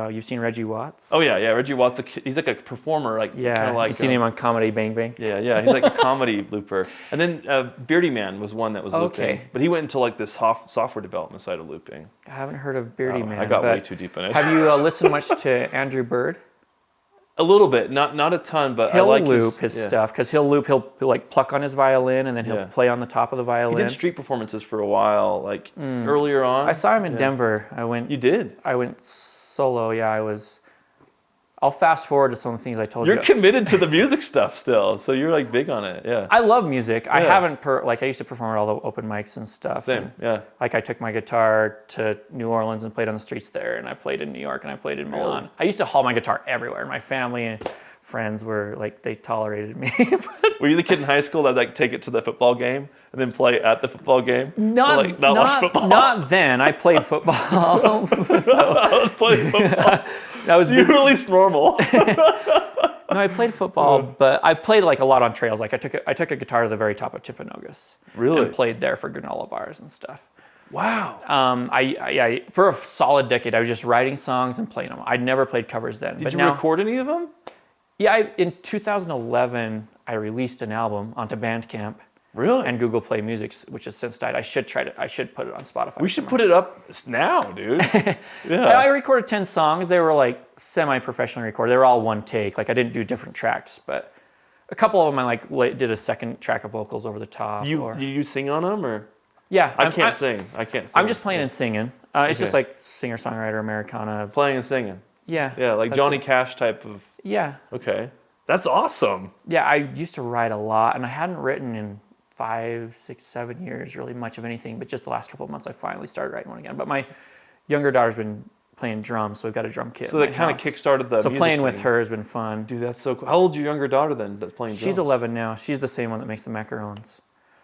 you've seen Reggie Watts? Oh yeah, Reggie Watts. He's like a performer, kind of like. You've seen him on Comedy Bang Bang. Yeah. He's like a comedy looper. And then Beardy Man was one that was looping. Okay. But he went into this software development side of looping. I haven't heard of Beardy Man. I got way too deep in it. Have you listened much to Andrew Bird? A little bit, not a ton, but he'll I like loop his stuff because he'll pluck on his violin and then he'll play on the top of the violin. He did street performances for a while, earlier on. I saw him in Denver. You did? I went solo. Yeah, I'll fast forward to some of the things I told You're you. committed to the music stuff still, so you're like big on it. Yeah. I love music. I Yeah. haven't I used to perform at all the open mics and stuff. Same. And, Yeah. like I took my guitar to New Orleans and played on the streets there, and I played in New York and I played in Milan. Really? I used to haul my guitar everywhere. My family and friends were like, they tolerated me. Were you the kid in high school that like take it to the football game and then play at the football game? Not Watch football. Not then. I played football. I was playing football. That was You're at least normal. No, I played football, but I played like a lot on trails. Like I took a guitar to the very top of Timpanogos. Really? And played there for granola bars and stuff. Wow. I for a solid decade, I was just writing songs and playing them. I'd never played covers then. Did you record any of them? Yeah, in 2011, I released an album onto Bandcamp. Really? And Google Play Music, which has since died. I should put it on Spotify. We should put it up now, dude. Yeah. I recorded 10 songs. They were like semi-professionally recorded. They were all one take. Like I didn't do different tracks, but a couple of them I did a second track of vocals over the top. You sing on them or? Yeah. I can't sing. I'm just playing and singing. It's just like singer-songwriter, Americana. Playing and singing. Yeah. Yeah, like Johnny Cash type of. Yeah. Okay. That's awesome. Yeah, I used to write a lot, and I hadn't written in 5, 6, 7 years, really much of anything. But just the last couple of months, I finally started writing one again. But my younger daughter's been playing drums, so we've got a drum kit. So that kind of kickstarted the. So music playing with thing. her has been fun. Dude, that's so cool. How old's your younger daughter then? That's playing drums. She's 11 now. She's the same one that makes the macarons.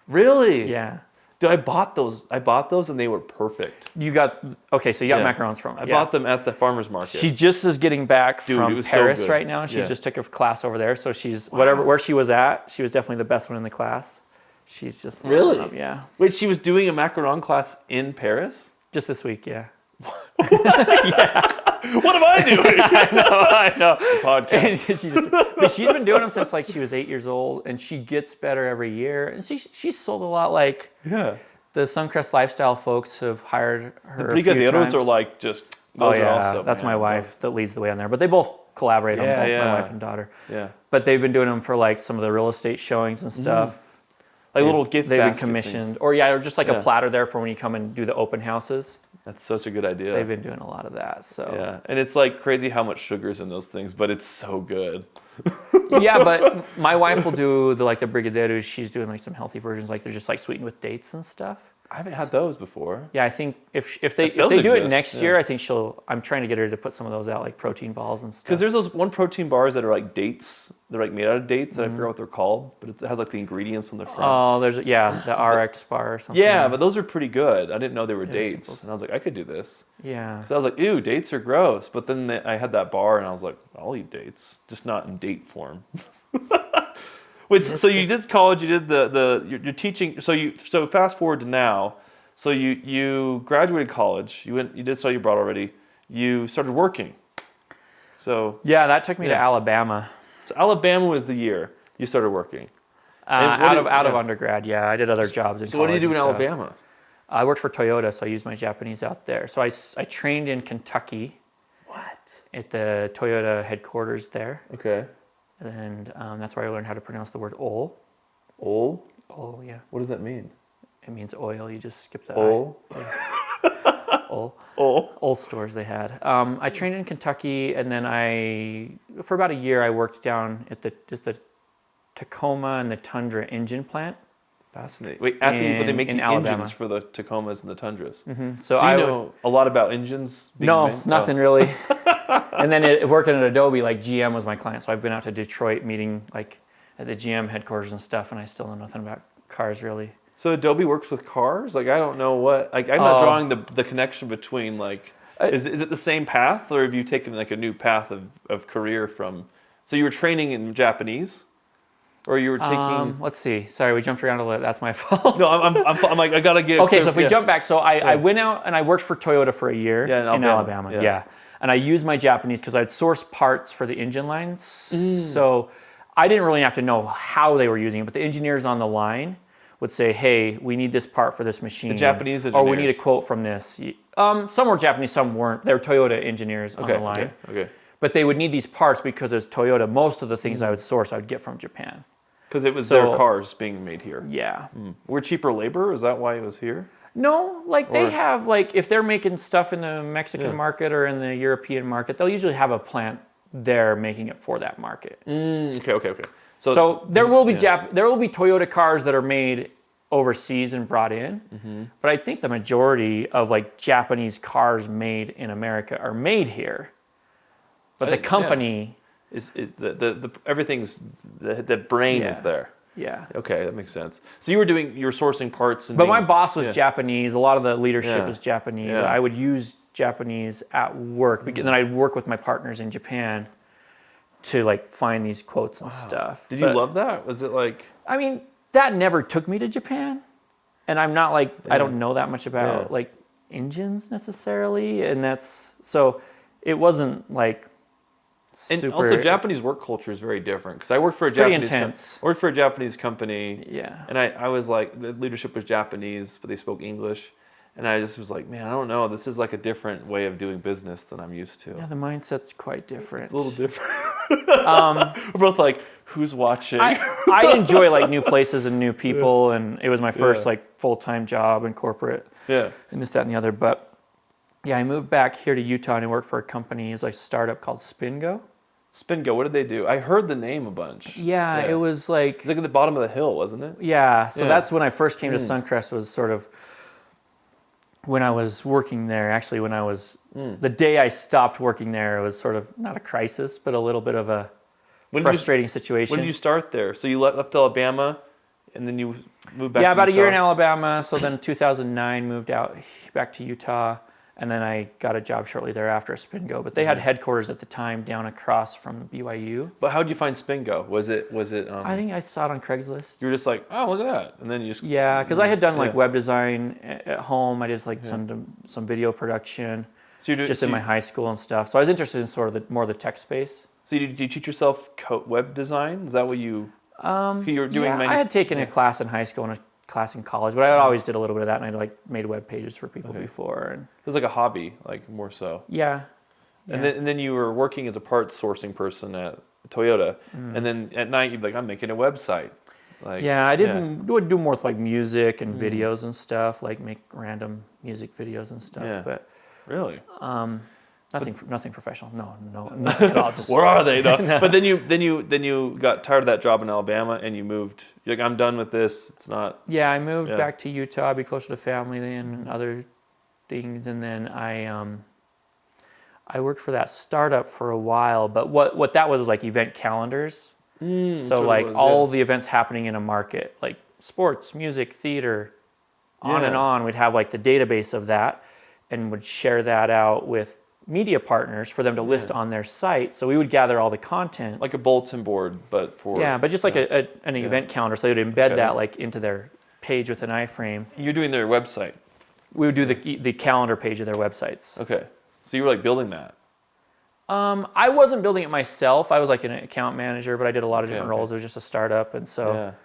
Really? Yeah. Dude, I bought those and they were perfect. So you got macarons from her. I bought them at the farmer's market. She just is getting back from it was so Paris good. right now. She Yeah. just took a class over there, so she's where she was at. She was definitely the best one in the class. She's just Really? Yeah. Wait, she was doing a macaron class in Paris? Just this week, yeah. What am I doing? I know. Podcast. But she's been doing them since like she was 8 years old, and she gets better every year. And she's sold a lot. Like Yeah. the Suncrest lifestyle folks have hired her. The brigadeiros are like just. Those are awesome, that's man. my wife that leads the way on there. But they both collaborate on both my wife and daughter. Yeah. But they've been doing them for like some of the real estate showings and stuff. Like little gift They've been basket commissioned, things. or just like a platter there for when you come and do the open houses. That's such a good idea. They've been doing a lot of that. So Yeah, and it's like crazy how much sugar's in those things, but it's so good. yeah, but my wife will do the brigadeiros. She's doing like some healthy versions, like they're just like sweetened with dates and stuff. I haven't had those before. Yeah, I think if they those do it exist, next year, I think I'm trying to get her to put some of those out, like protein balls and stuff. Because there's those one protein bars that are like dates. They're like made out of dates. I forget what they're called, but it has like the ingredients on the front. Oh, there's the RX bar or something. Yeah, but those are pretty good. I didn't know they were dates, simple. and I was like, I could do this. Yeah. So I was like, ew, dates are gross. But then I had that bar, and I was like, I'll eat dates, just not in date form. Wait, so you did college? You did you're teaching. So fast forward to now. So you graduated college. You did study abroad already. You started working. So Yeah, that took me to Alabama. So Alabama was the year you started working. Out of undergrad, yeah. I did other jobs in college. So what did you do in and stuff. Alabama? I worked for Toyota, so I used my Japanese out there. So I trained in Kentucky. What? At the Toyota headquarters there. Okay. And that's where I learned how to pronounce the word oil. Oil? Oil, yeah. What does that mean? It means oil. You just skip the Oil? I. Yeah. Oil? Oil stores they had. I trained in Kentucky, and then for about a year, I worked down at the Tacoma and the Tundra engine plant. Fascinating. Wait, but they make the Alabama. engines for the Tacomas and the Tundras. Mm-hmm. So you know a lot about engines being made? Nothing really. And then working at Adobe, like GM was my client. So I've been out to Detroit meeting like at the GM headquarters and stuff, and I still know nothing about cars really. So Adobe works with cars? Like I don't know what. Like I'm not drawing the connection between like. Is it the same path, or have you taken like a new path of career from? So you were training in Japanese, or you were taking. Let's see. Sorry, we jumped around a little. That's my fault. No, I'm like I gotta get. Okay, so if we jump back, so I went out and I worked for Toyota for a year in Alabama. Yeah. And I used my Japanese because I'd source parts for the engine lines. So I didn't really have to know how they were using it, but the engineers on the line would say, hey, we need this part for this machine. The Japanese engineers. Or we need a quote from this. Some were Japanese, some weren't. They were Toyota engineers on the line. Okay. But they would need these parts because as Toyota, most of the things I would source, I would get from Japan. Because it was their cars being made here. Yeah. We're cheaper labor? Is that why it was here? No, they have, if they're making stuff in the Mexican market or in the European market, they'll usually have a plant they're making it for that market. Okay. So there will be there will be Toyota cars that are made overseas and brought in, but I think the majority of like Japanese cars made in America are made here. But the company is the everything's the brain is there. Yeah. Okay, that makes sense. So you were sourcing parts and but my boss was Japanese. A lot of the leadership was Japanese. Yeah. I would use Japanese at work, and then I'd work with my partners in Japan to like find these quotes and stuff. Did you love that? Was it like? I mean, that never took me to Japan, and I'm not like I don't know that much about like engines necessarily, and that's so it wasn't like. And super, also, Japanese work culture is very different because I worked for a Japanese company. Yeah. And I was like, the leadership was Japanese, but they spoke English, and I just was like, man, I don't know, this is like a different way of doing business than I'm used to. Yeah, the mindset's quite different. It's a little different. We're both like, who's watching? I enjoy like new places and new people, and it was my first like full-time job in corporate. Yeah. And this, that, and the other, but. Yeah, I moved back here to Utah and I worked for a company. It's like a startup called Spingo. Spingo, what did they do? I heard the name a bunch. Yeah, it was like... It's like at the bottom of the hill, wasn't it? Yeah, so that's when I first came to Suncrest was sort of when I was working there. Actually, when I was... The day I stopped working there, it was sort of not a crisis, but a little bit of a frustrating situation. When did you start there? So you left Alabama and then you moved back to Utah? Yeah, about a year in Alabama. So then 2009 moved out back to Utah. And then I got a job shortly thereafter at Spingo. But they had headquarters at the time down across from BYU. But how did you find Spingo? Was it? I think I saw it on Craigslist. You were just like, oh, look at that. And then you just... Yeah, because I had done like web design at home. I did like some video production in my high school and stuff. So I was interested in sort of more of the tech space. So did you teach yourself web design? Is that what you... you were doing? I had taken a class in high school and a class in college, but I always did a little bit of that, and I like made web pages for people before. And it was like a hobby, like more so. Yeah. And then you were working as a parts sourcing person at Toyota, and then at night you'd be like, I'm making a website. Like, would do more with like music and videos and stuff, like make random music videos and stuff. Yeah. But really, nothing professional. No, nothing at all. Just, where are they? No. But then you got tired of that job in Alabama and you moved. You're like, I'm done with this. It's not. Yeah, I moved back to Utah, be closer to family and other things, and then I worked for that startup for a while. But what that was like event calendars. So like all the events happening in a market, like sports, music, theater, on and on. We'd have like the database of that, and would share that out with media partners for them to list on their site. So we would gather all the content. Like a bulletin board, but for... Yeah, but just like an event calendar. So they would embed that like into their page with an iframe. You're doing their website. We would do the calendar page of their websites. Okay. So you were like building that. I wasn't building it myself. I was like an account manager, but I did a lot of different roles. It was just a startup. And so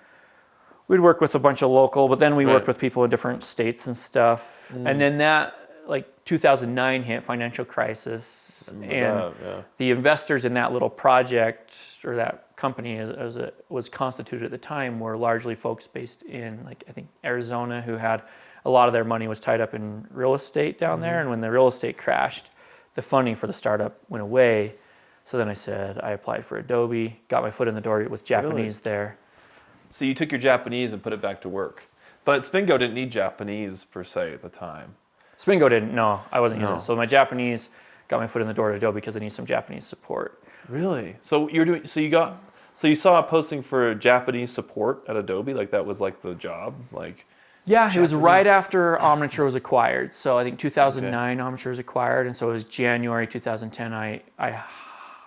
we'd work with a bunch of local, but then we worked with people in different states and stuff. And then that, like 2009 hit, financial crisis, and the investors in that little project or that company as it was constituted at the time were largely folks based in like I think Arizona who had a lot of their money was tied up in real estate down there, and when the real estate crashed, the funding for the startup went away. So then I said I applied for Adobe, got my foot in the door with Japanese there. So you took your Japanese and put it back to work, but Spingo didn't need Japanese per se at the time. Spingo didn't. No, I wasn't using it. So my Japanese got my foot in the door at Adobe because they need some Japanese support. Really? So you're doing. So you saw a posting for Japanese support at Adobe. Like that was like the job. Like. Yeah, Japanese. It was right after Omniture was acquired. So I think 2009 Omniture was acquired, and so it was January 2010. I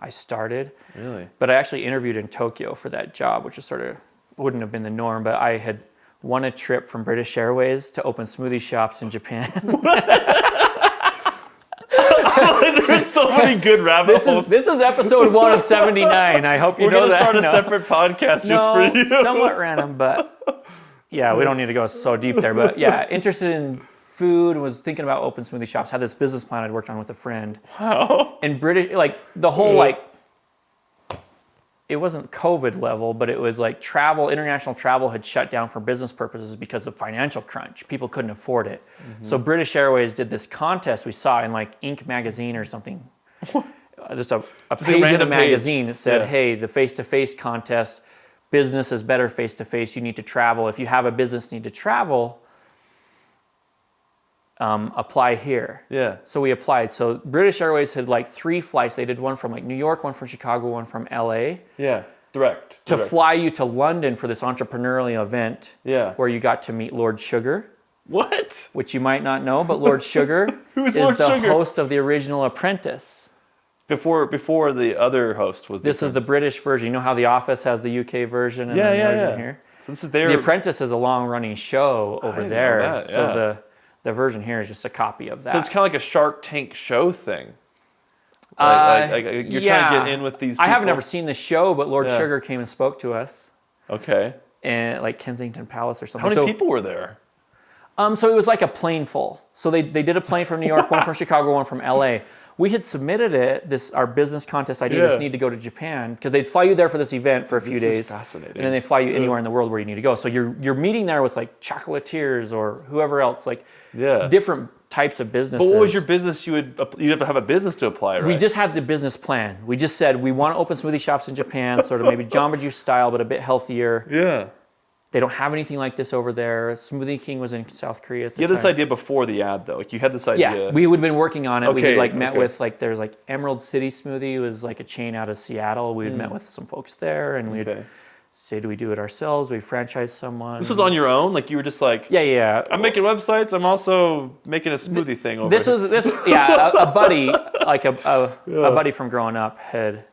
started. Really. But I actually interviewed in Tokyo for that job, which is sort of wouldn't have been the norm. But I had won a trip from British Airways to open smoothie shops in Japan. There's so many good rabbit holes. This is episode 1 of 79. I hope you know that. We're going to start a separate podcast just for you. Somewhat random, but yeah, we don't need to go so deep there. But yeah, interested in food, was thinking about open smoothie shops, had this business plan I'd worked on with a friend. Wow. And British, like the whole like, it wasn't COVID level, but it was like international travel had shut down for business purposes because of financial crunch. People couldn't afford it. So British Airways did this contest we saw in like Inc. magazine or something just a page in a random page. magazine that said, Yeah. hey, the face-to-face contest, business is better face-to-face. You need to travel. If you have a business need to travel, apply here. Yeah. So we applied. So British Airways had like 3 flights. They did one from like New York, one from Chicago, one from LA. Yeah. Direct. To fly you to London for this entrepreneurial event. Yeah. Where you got to meet Lord Sugar. What? Which you might not know, but Lord Sugar Who's is Lord the Sugar? host of the original Apprentice. Before the other host was. This is the British version. You know how The Office has the UK version and the version here? So this is their. The Apprentice is a long-running show over didn't there. know that, So yeah. the version here is just a copy of that. So it's kind of like a Shark Tank show thing. Like you're trying to get in with these people. I haven't ever seen the show, but Lord Yeah. Sugar came and spoke to us. Okay. And like Kensington Palace or something. How many people were there? So it was like a plane full. So they did a plane from New York, one from Chicago, one from LA. We had submitted our business contest idea. Yeah. This need to go to Japan because they'd fly you there for this event for a few days. Is fascinating. And then they fly you anywhere in the world where you need to go. So you're meeting there with like chocolatiers or whoever else, like different types of businesses. But what was your business? You'd have to have a business to apply, right? We just had the business plan. We just said we want to open smoothie shops in Japan, sort of maybe Jamba Juice style, but a bit healthier. Yeah. They don't have anything like this over there. Smoothie King was in South Korea at the You time. had this idea before the ad, though. Like you had this idea. Yeah, we had been working on it. We Okay, had met with there's like Emerald City Smoothie was like a chain out of Seattle. We had met with some folks there, and we'd say, do we do it ourselves? We franchise someone. This was on your own. Like you were just like. Yeah. I'm making websites. I'm also making a smoothie thing over This here. was a buddy, like a buddy from growing up had,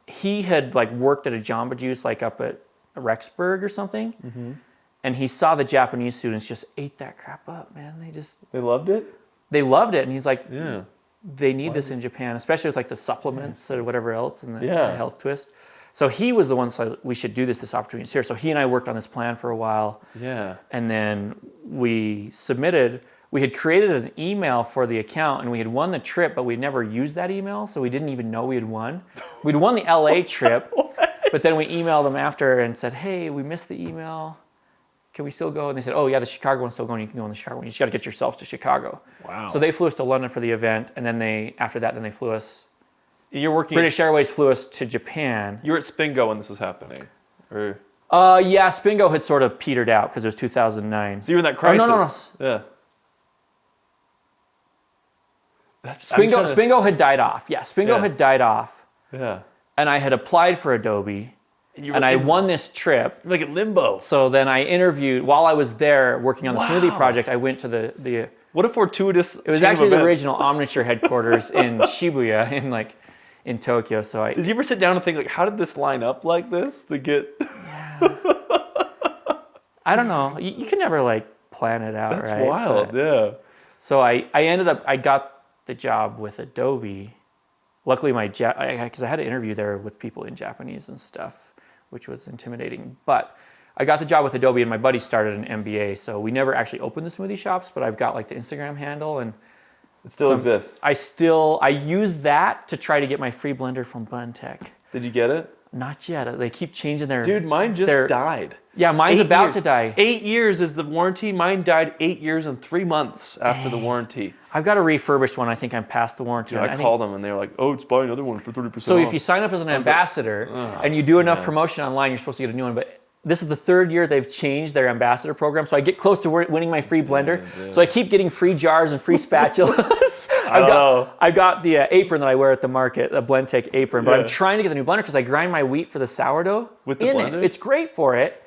he had like worked at a Jamba Juice like up at Rexburg or something. Mm-hmm. And he saw the Japanese students just ate that crap up, man. They loved it? They loved it. And he's like, Yeah. they need this in Japan, especially with like the supplements or whatever else and the Yeah. health twist. So he was the one who said, we should do this opportunity is here. So he and I worked on this plan for a while. Yeah. And then we had created an email for the account and we had won the trip, but we'd never used that email. So we didn't even know we had won. We'd won the LA trip, but then we emailed them after and said, hey, we missed the email. Can we still go? And they said, oh yeah, the Chicago one's still going. You can go on the Chicago one. You just got to get yourself to Chicago. Wow. So they flew us to London for the event. And then they flew us. You're working. British Airways flew us to Japan. You were at Spingo when this was happening, or Yeah, Spingo had sort of petered out because it was 2009. so you were in that crisis. No. Yeah. Spingo had died off. Yeah, Spingo had died off. Yeah. And I had applied for Adobe. And I won this trip. You're like in limbo. So then I interviewed, while I was there working on the smoothie project, I went to the What a fortuitous. it was actually the original Omniture headquarters in Shibuya in Tokyo. So Did you ever sit down and think, like, how did this line up like this to get. I don't know. You can never like plan it out, That's right? wild, yeah. So I got the job with Adobe. Luckily, because I had to interview there with people in Japanese and stuff, which was intimidating. But I got the job with Adobe, and my buddy started an MBA. So we never actually opened the smoothie shops, but I've got like the Instagram handle, and it still exists. I used that to try to get my free blender from BlendTech. Did you get it? Not yet. They keep changing their. Dude, mine just died. Yeah, mine's about to die. 8 years is the warranty. Mine died 8 years and 3 months after the warranty. I've got a refurbished one. I think I'm past the warranty. Yeah, I called them and they were like, "Oh, it's buy another one for 30%." So if you sign up as an ambassador and you do enough promotion online, you're supposed to get a new one. But this is the 3rd year they've changed their ambassador program. So I get close to winning my free blender. Yeah. So I keep getting free jars and free spatulas. I've got the apron that I wear at the market, a BlendTech apron. But I'm trying to get the new blender because I grind my wheat for the sourdough with the blender. It's great for it.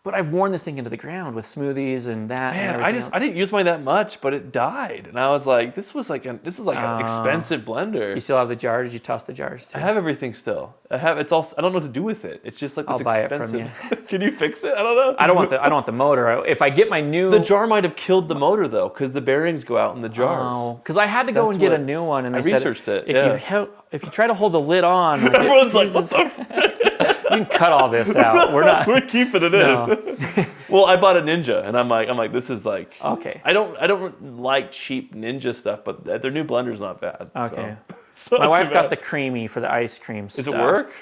But I've worn this thing into the ground with smoothies and that. Man, and I didn't use mine that much, but it died, and I was like, this is like an expensive blender. You still have the jars? You toss the jars too? I have everything still. It's all. I don't know what to do with it. It's just like this I'll buy expensive. it from you. Can you fix it? I don't know. I don't want the motor. If I get my new, the jar might have killed the motor though, because the bearings go out in the jars. Oh, because I had to go and get a new one, and they researched said, it. If you try to hold the lid on, everyone's like, "What the?" You can cut all this out. We're keeping it in. Well, I bought a Ninja, and I'm like, this is like. Okay. I don't like cheap Ninja stuff, but their new blender's not bad. Okay. So. My wife got the Creamy for the ice cream stuff. Does it work?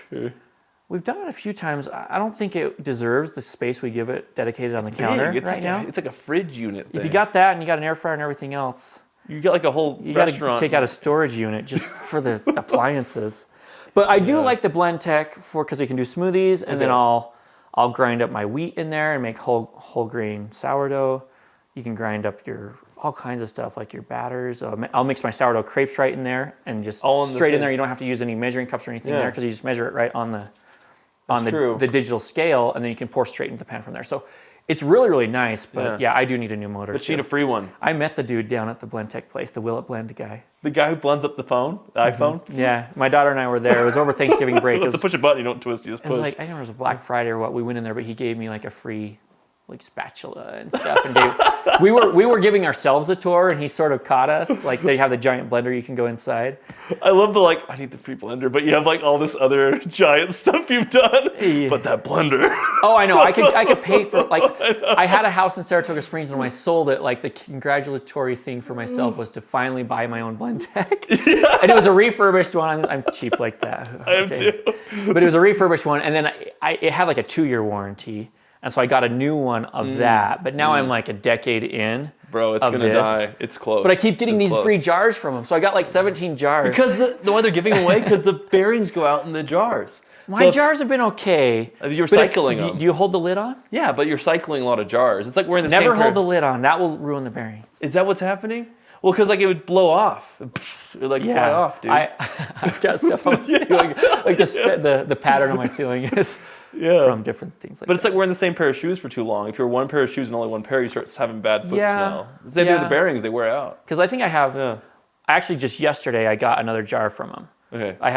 We've done it a few times. I don't think it deserves the space we give it dedicated on the counter right now. It's like a fridge unit thing. If you got that and you got an air fryer and everything else. You got like a whole You got to restaurant. take out a storage unit just for the appliances. But I do like the blend tech because you can do smoothies, and then I'll grind up my wheat in there and make whole grain sourdough. You can grind up all kinds of stuff like your batters. I'll mix my sourdough crepes right in there and just straight in there. You don't have to use any measuring cups or anything there because you just measure it right on the digital scale, and then you can pour straight into the pan from there. So it's really, really nice, but I do need a new motor. But you need a free one. I met the dude down at the Blend Tech place, the Will It Blend guy. The guy who blends up the iPhone? Yeah, my daughter and I were there. It was over Thanksgiving break. To push a button, you don't twist, you just push. It was like, I think it was a Black Friday or what, we went in there, but he gave me like a free spatula and stuff. And we were giving ourselves a tour, and he sort of caught us. Like, they have the giant blender, you can go inside. I love I need the free blender, but you have like all this other giant stuff you've done. Yeah. But that blender. Oh, I know. I could pay for I had a house in Saratoga Springs, and when I sold it, like the congratulatory thing for myself was to finally buy my own blend tech. Yeah. And it was a refurbished one. I'm cheap like that. I am too. But it was a refurbished one, and then it had like a 2-year warranty. And so I got a new one of that, but now I'm like a decade in. Bro, it's gonna die. It's close. But I keep getting these free jars from them, so I got like 17 jars. Because the one they're giving away, because the bearings go out in the jars. My jars have been okay. You're cycling them. Do you hold the lid on? Yeah, but you're cycling a lot of jars. It's like we're in the Never same hold the lid on. That will ruin the bearings. Is that what's happening? Well, because like it would blow off. It would fly off, dude. I've got stuff on my ceiling. Like the pattern on my ceiling is from different things like that. But it's like wearing the same pair of shoes for too long. If you're one pair of shoes and only one pair, you start having bad foot smell. The same thing with the bearings, they wear out. Because I think I have, actually just yesterday I got another jar from them. Okay. I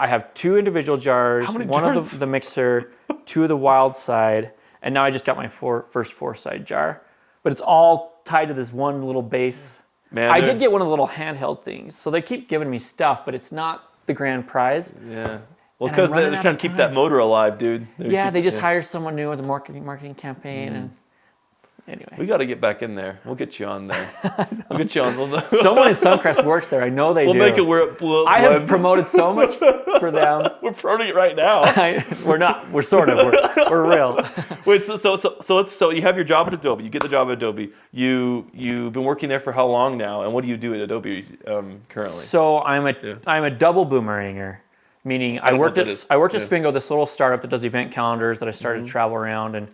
have 2 individual jars, How many one jars? of the mixer, 2 of the wild side, and now I just got my first 4-side jar. But it's all tied to this one little base. Man, I did get one of the little handheld things, so they keep giving me stuff, but it's not the grand prize. Yeah. Well, because they're just trying to keep that motor alive, dude. They just hired someone new with a marketing campaign, and anyway. We got to get back in there. We'll get you on there. We'll get you on. Someone in Suncrest works there. I know they do. We'll make it where I have promoted so much for them. We're promoting it right now. We're not. We're sort of. We're real. Wait. So you have your job at Adobe. You get the job at Adobe. You've been working there for how long now? And what do you do at Adobe currently? So I'm a double boomeranger. Meaning I worked at Spingo, this little startup that does event calendars that I started to travel around and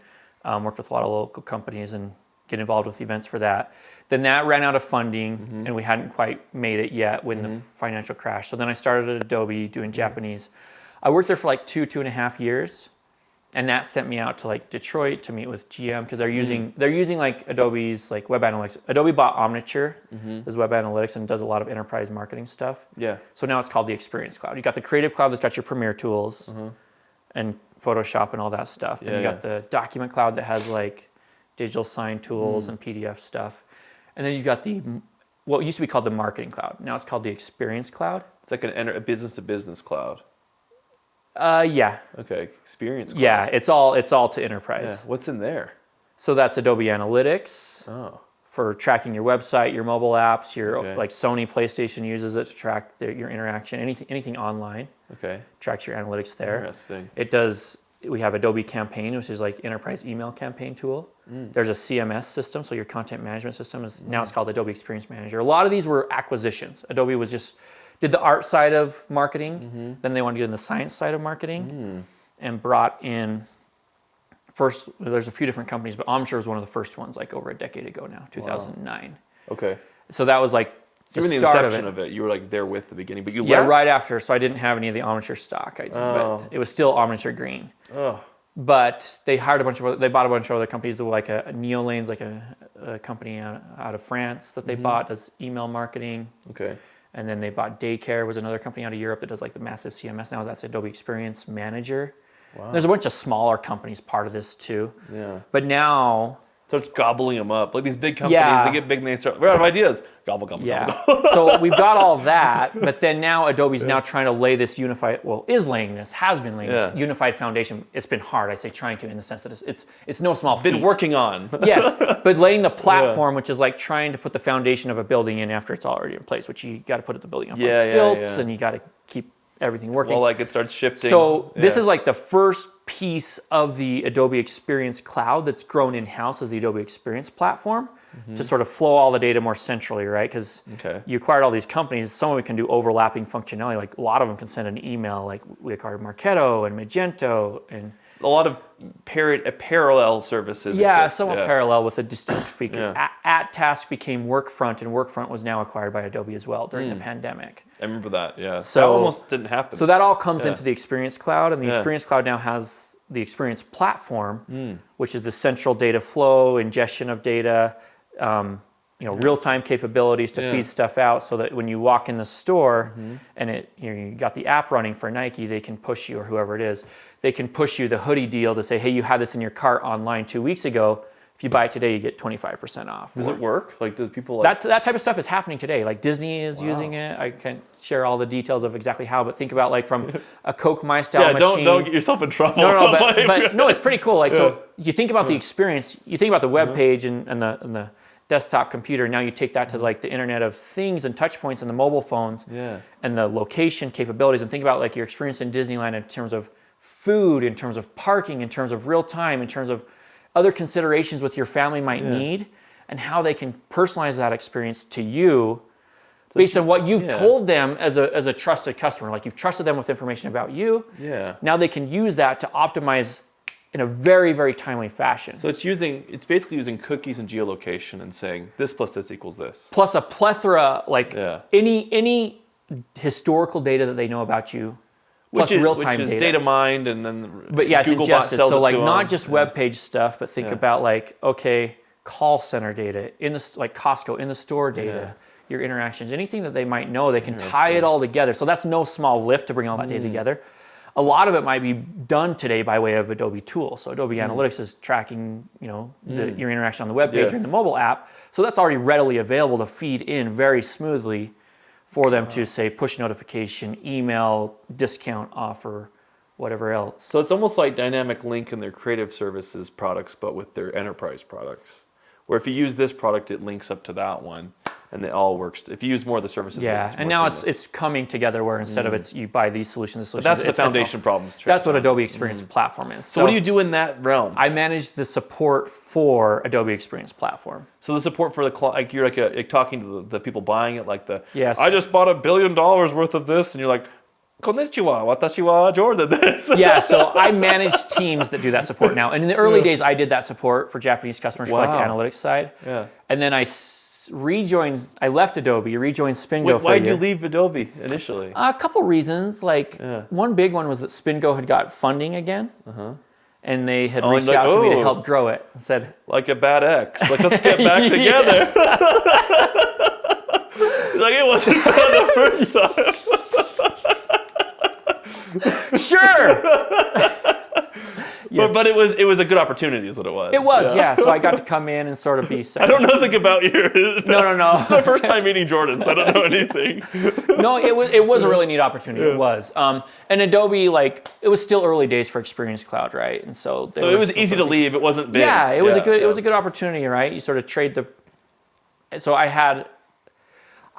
worked with a lot of local companies and get involved with events for that. Then that ran out of funding and we hadn't quite made it yet when the financial crash. So then I started at Adobe doing Japanese. I worked there for like 2.5 years, and that sent me out to like Detroit to meet with GM because they're using like Adobe's like web analytics. Adobe bought Omniture as web analytics and does a lot of enterprise marketing stuff. Yeah. So now it's called the Experience Cloud. You got the Creative Cloud that's got your Premiere tools and Photoshop and all that stuff. Then you got the Document Cloud that has like digital sign tools and PDF stuff. And then you've got what used to be called the Marketing Cloud. Now it's called the Experience Cloud. It's like a business-to-business cloud. Yeah. Okay, Experience Cloud. Yeah, it's all to enterprise. Yeah. What's in there? So that's Adobe Analytics for tracking your website, your mobile apps, like Sony PlayStation uses it to track your interaction, anything online. Okay. Tracks your analytics there. Interesting. It does. We have Adobe Campaign, which is like enterprise email campaign tool. There's a CMS system, so your content management system is now it's called Adobe Experience Manager. A lot of these were acquisitions. Adobe did the art side of marketing, then they wanted to get in the science side of marketing, and brought in. First, there's a few different companies, but Omniture was one of the first ones, like over a decade ago now, 2009. Wow. Okay. So that was like the start inception of it. You were like there with the beginning, but you left? Yeah, right after. So I didn't have any of the Omniture stock. But it was still Omniture Green. Oh. But they bought a bunch of other companies. There were like a Neolane's, like a company out of France that they bought, does email marketing. Okay. And then they bought Daycare, was another company out of Europe that does like the massive CMS. Now that's Adobe Experience Manager. Wow. There's a bunch of smaller companies part of this too. Yeah. But now... So it's gobbling them up. Like these big companies, they get big and they start, we're out of ideas. Gobble, gobble, gobble. So we've got all that, but then now Adobe's now trying to lay this has been laying this unified foundation. It's been hard, I say trying to, in the sense that it's no small feat. Been working on. Yes, but laying the platform, which is like trying to put the foundation of a building in after it's already in place, which you got to put the building up on stilts, and you got to keep everything working. Well, like it starts shifting. So this is like the first piece of the Adobe Experience Cloud that's grown in-house as the Adobe Experience platform to sort of flow all the data more centrally, right? Because you acquired all these companies, some of them can do overlapping functionality. Like a lot of them can send an email. Like we acquired Marketo and Magento and a lot of parallel services. Yeah, exist. somewhat parallel with a distinct feature. Task became Workfront, and Workfront was now acquired by Adobe as well during the pandemic. I remember that, yeah. So, that almost didn't happen. So that all comes into the Experience Cloud, and the Experience Cloud now has the Experience Platform, which is the central data flow, ingestion of data, real-time capabilities to feed stuff out, so that when you walk in the store and you got the app running for Nike, they can push you, or whoever it is, they can push you the hoodie deal to say, hey, you had this in your cart online 2 weeks ago. If you buy it today, you get 25% off. Does it work? Like, do people like... That type of stuff is happening today. Like Disney is using it. I can't share all the details of exactly how, but think about like from a Coke My Style machine. Don't get yourself in trouble. No, but no, it's pretty cool. Like, so you think about the experience, you think about the web page and the desktop computer. Now you take that to like the Internet of Things and touch points and the mobile phones and the location capabilities, and think about like your experience in Disneyland in terms of food, in terms of parking, in terms of real time, in terms of other considerations with your family might need, and how they can personalize that experience to you based on what you've told them as a trusted customer. Like you've trusted them with information about you. Yeah. Now they can use that to optimize in a very, very timely fashion. So it's basically using cookies and geolocation and saying this plus this equals this. Plus a plethora, like any historical data that they know about you. Plus real-time data. Data mined and then but yeah, Google it's ingested. So like not just web page stuff, but think about like, okay, call center data, like Costco, in the store data, your interactions, anything that they might know, they can tie it all together. So that's no small lift to bring all that data together. A lot of it might be done today by way of Adobe tools. So Adobe Analytics is tracking, your interaction on the web page or in the mobile app. So that's already readily available to feed in very smoothly for them to say push notification, email, discount offer, whatever else. So it's almost like Dynamic Link in their creative services products, but with their enterprise products. Where if you use this product, it links up to that one, and it all works. If you use more of the services, and now it's coming together where instead of you buy these solutions, but that's the foundation problems. That's what Adobe Experience Platform is. So what do you do in that realm? I manage the support for Adobe Experience Platform. So the support for like you're like talking to the people buying it, like I just bought $1 billion worth of this, and you're like, konnichiwa, watashi wa Jordan. Yeah, so I manage teams that do that support now. And in the early days, I did that support for Japanese customers for like the analytics side. Yeah. And then I left Adobe, rejoined Spingo. Why did you leave Adobe initially? A couple reasons. One big one was that Spingo had got funding again. And they had reached out to me to help grow it. And said, like a bad ex. Like, let's get back together. Like, it wasn't bad the first time. Sure. Yes. But it was a good opportunity, is what it was. It was, yeah. So I got to come in and sort of be second. I don't know anything about your... No. It's my first time meeting Jordan, so I don't know anything. No, it was a really neat opportunity. It was. And Adobe, it was still early days for Experience Cloud, right? And so it was easy to leave. It wasn't big. Yeah, it was a good opportunity, right? You sort of trade the... So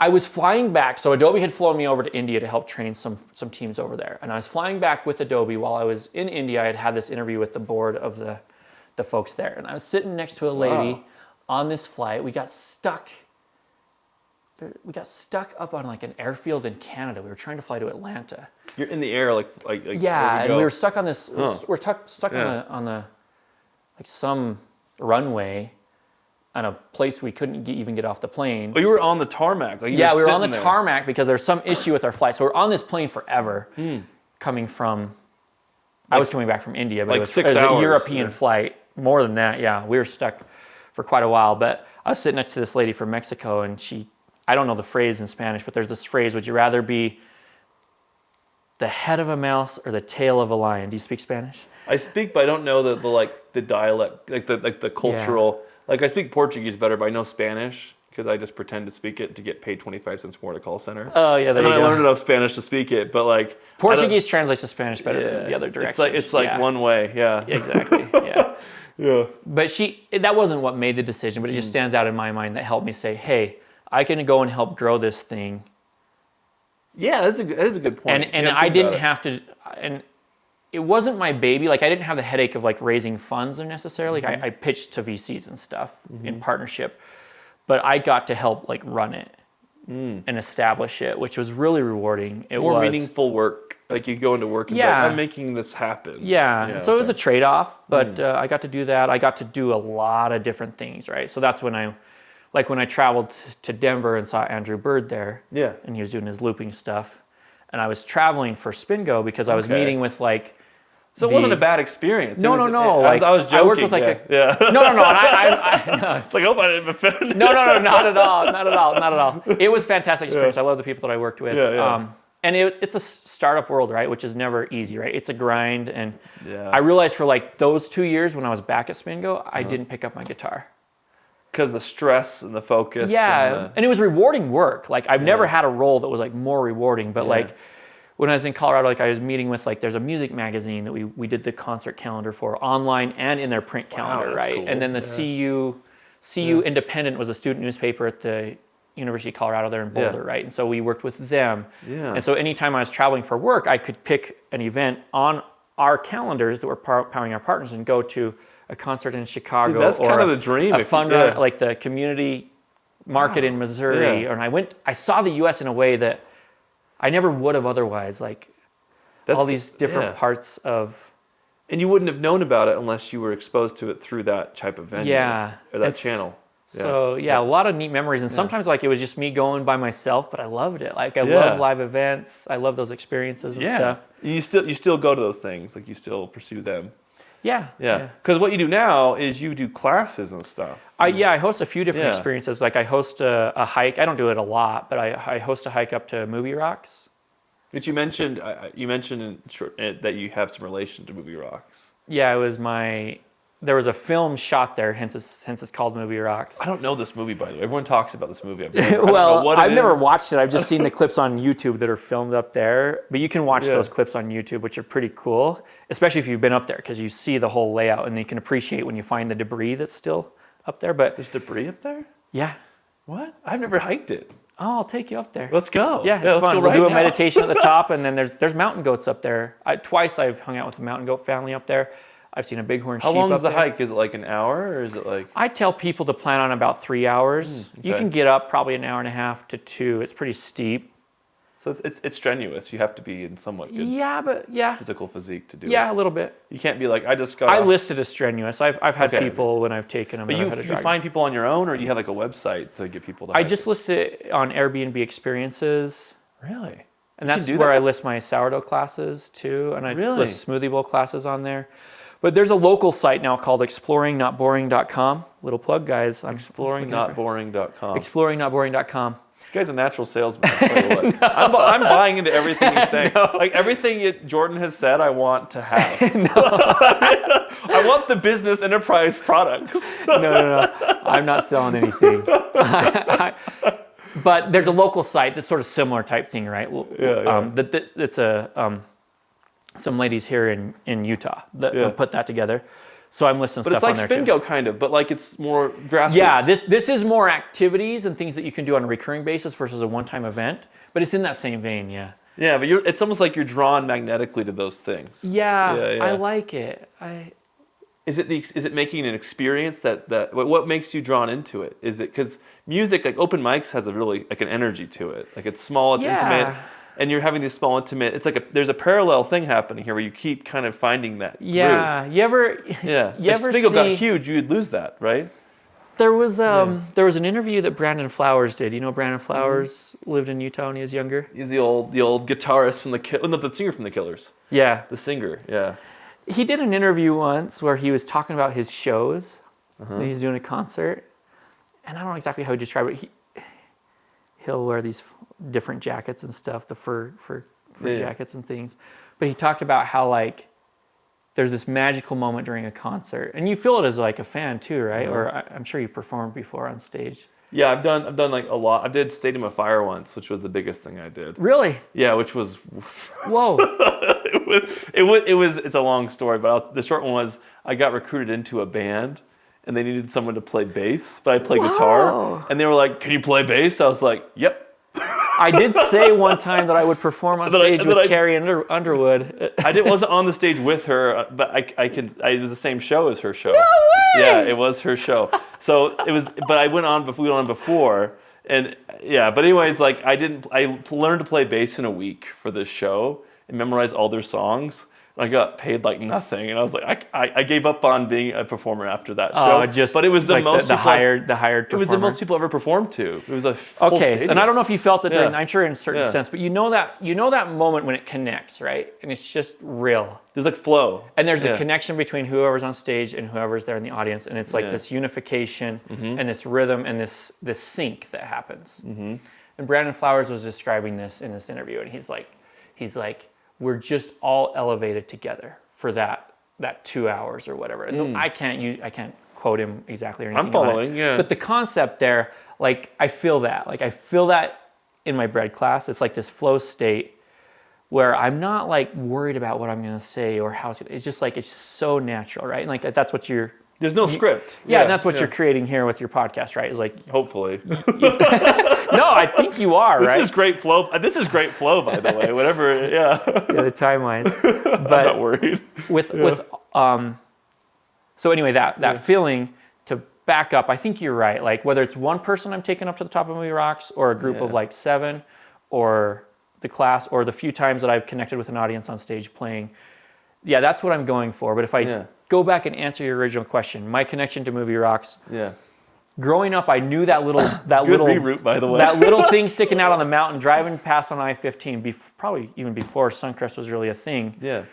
I was flying back, so Adobe had flown me over to India to help train some teams over there. And I was flying back with Adobe while I was in India. I had this interview with the board of the folks there. And I was sitting next to a lady on this flight. We got stuck up on like an airfield in Canada. We were trying to fly to Atlanta. You're in the air, like yeah, and we were stuck on this, we're stuck on the like some runway on a place we couldn't even get off the plane. Oh, you were on the tarmac. We were on the tarmac because there's some issue with our flight. So we're on this plane forever, coming from, I was coming back from India, but it was a European flight. More than that, yeah. We were stuck for quite a while. But I was sitting next to this lady from Mexico, and I don't know the phrase in Spanish, but there's this phrase, would you rather be the head of a mouse or the tail of a lion? Do you speak Spanish? I speak, but I don't know the dialect, the cultural... Yeah. Like, I speak Portuguese better, but I know Spanish because I just pretend to speak it to get paid 25 cents more at a call center. Oh, yeah, there you go. And I learned enough Spanish to speak it, but Portuguese translates to Spanish better than the other direction. It's like one way, yeah. Exactly, yeah. Yeah. But that wasn't what made the decision, but it just stands out in my mind that helped me say, hey, I can go and help grow this thing. Yeah, that is a good point. And I didn't have to... it wasn't my baby. Like I didn't have the headache of like raising funds necessarily. Like I pitched to VCs and stuff in partnership, but I got to help like run it and establish it, which was really rewarding. It More was meaningful work. Like you go into work and be like, I'm making this happen. Yeah. So it was a trade-off, but I got to do that. I got to do a lot of different things, right? So that's when I traveled to Denver and saw Andrew Bird there. Yeah. And he was doing his looping stuff. And I was traveling for Spingo because I was meeting with like. So it wasn't a bad experience. No. I was joking. I worked with like yeah. No. And no, it's like, I hope I didn't offend. No, not at all. It was a fantastic experience. I love the people that I worked with. Yeah. And it's a startup world, right? Which is never easy, right? It's a grind. And Yeah. I realized for like those 2 years when I was back at Spingo, I didn't pick up my guitar. Because the stress and the focus. Yeah, and it was rewarding work. Like I've never had a role that was like more rewarding. But like when I was in Colorado, like I was meeting with like there's a music magazine that we did the concert calendar for online and in their print calendar, that's right? cool. And then the CU Independent was a student newspaper at the University of Colorado there in Boulder, right? And so we worked with them. Yeah. And so anytime I was traveling for work, I could pick an event on our calendars that were powering our partners and go to a concert in Chicago. Dude, that's or kind of the dream. A fun run, like the community market in Missouri. Yeah. And I saw the U.S. in a way that I never would have otherwise. Like all these different parts of. And you wouldn't have known about it unless you were exposed to it through that type of venue. Yeah. Or that channel. So a lot of neat memories. And sometimes like it was just me going by myself, but I loved it. Like I love live events. I love those experiences and stuff. You still go to those things. Like you still pursue them. Yeah. Because what you do now is you do classes and stuff. I host a few different experiences. Like I host a hike. I don't do it a lot, but I host a hike up to Movie Rocks. But you mentioned that you have some relation to Movie Rocks. Yeah, there was a film shot there, hence it's called Movie Rocks. I don't know this movie, by the way. Everyone talks about this movie. I've never watched it. I've just seen the clips on YouTube that are filmed up there. But you can watch those clips on YouTube, which are pretty cool, especially if you've been up there, because you see the whole layout and you can appreciate when you find the debris that's still up there. But there's debris up there? Yeah. What? I've never hiked it. Oh, I'll take you up there. Let's go. Yeah, it's fun. We'll do a meditation at the top, and then there's mountain goats up there. Twice I've hung out with the mountain goat family up there. I've seen a bighorn sheep up there. How long is the hike? Is it like an hour, or is it like? I tell people to plan on about 3 hours. You can get up probably an hour and a half to 2. It's pretty steep. So it's strenuous. You have to be in somewhat good physical physique to do it. Yeah, a little bit. You can't be like, I just got. I listed as strenuous. I've had people when I've taken them. But you find people on your own, or you have like a website to get people to I just list it on Airbnb Experiences. Really? And that's where I list my sourdough classes too. And I list smoothie bowl classes on there. But there's a local site now called exploringnotboring.com. Little plug, guys. Exploringnotboring.com. Exploringnotboring.com. This guy's a natural salesman. I'll tell you what. I'm buying into everything he's saying. Like everything Jordan has said, I want to have. I want the business enterprise products. No. I'm not selling anything. But there's a local site that's sort of similar type thing, right? It's some ladies here in Utah that put that together. So I'm listing stuff on there too. But it's like Spingo kind of, but like it's more grassroots. Yeah, this is more activities and things that you can do on a recurring basis versus a one-time event. But it's in that same vein, yeah. Yeah, but it's almost like you're drawn magnetically to those things. Yeah. I like it. Is it making an experience that what makes you drawn into it? Is it because music, like open mics, has a really like an energy to it. Like it's small, it's intimate. And you're having these small, intimate. It's like there's a parallel thing happening here where you keep kind of finding that. Yeah, groove. you ever If Spingo got huge, you'd lose that, right? There was an interview that Brandon Flowers did. You know, Brandon Flowers lived in Utah when he was younger. He's the old guitarist from the singer from the Killers. Yeah, the singer. Yeah. He did an interview once where he was talking about his shows. That he's doing a concert, and I don't know exactly how he described it. He'll wear these different jackets and stuff, the fur jackets and things. But he talked about how like there's this magical moment during a concert, and you feel it as like a fan too, right? Or I'm sure you've performed before on stage. Yeah, I've done like a lot. I did Stadium of Fire once, which was the biggest thing I did. Really? Yeah, which was. Whoa. It's a long story, but the short one was I got recruited into a band. And they needed someone to play bass, but I play guitar. And they were like, "Can you play bass?" I was like, "Yep." I did say one time that I would perform on stage with Carrie Underwood. I wasn't on the stage with her, but it was the same show as her show. No way! Yeah, it was her show. So it was, but I went on before, and yeah. But anyways, like I learned to play bass in a week for this show and memorized all their songs. I got paid like nothing, and I was like, I gave up on being a performer after that show. But it was the most the hired performer. It was the most people ever performed to. It was a full stadium. And I don't know if you felt it during. I'm sure in a certain sense, but you know that moment when it connects, right? And it's just real. There's like flow, and there's a connection between whoever's on stage and whoever's there in the audience, and it's like this unification and this rhythm and this sync that happens. Mm-hmm. And Brandon Flowers was describing this in this interview, and he's like. We're just all elevated together for that 2 hours or whatever. And I can't quote him exactly or anything. I'm following, yeah. But the concept there, like I feel that. Like I feel that in my bread class. It's like this flow state where I'm not like worried about what I'm gonna say or how it's just so natural, right? And like that's what you're. There's no script. Yeah, and that's what you're creating here with your podcast, right? It's like hopefully. No, I think you are, right? This is great flow. This is great flow, by the way. Whatever, yeah. The time-wise. I'm not worried. So anyway, that feeling to back up, I think you're right. Like whether it's one person I'm taking up to the top of Movie Rocks or a group of like 7 or the class or the few times that I've connected with an audience on stage playing, that's what I'm going for. But if I go back and answer your original question, my connection to Movie Rocks. Yeah. Growing up, I knew that little reroute, by the way. That little thing sticking out on the mountain, driving past on I-15, probably even before Suncrest was really a thing. Yeah.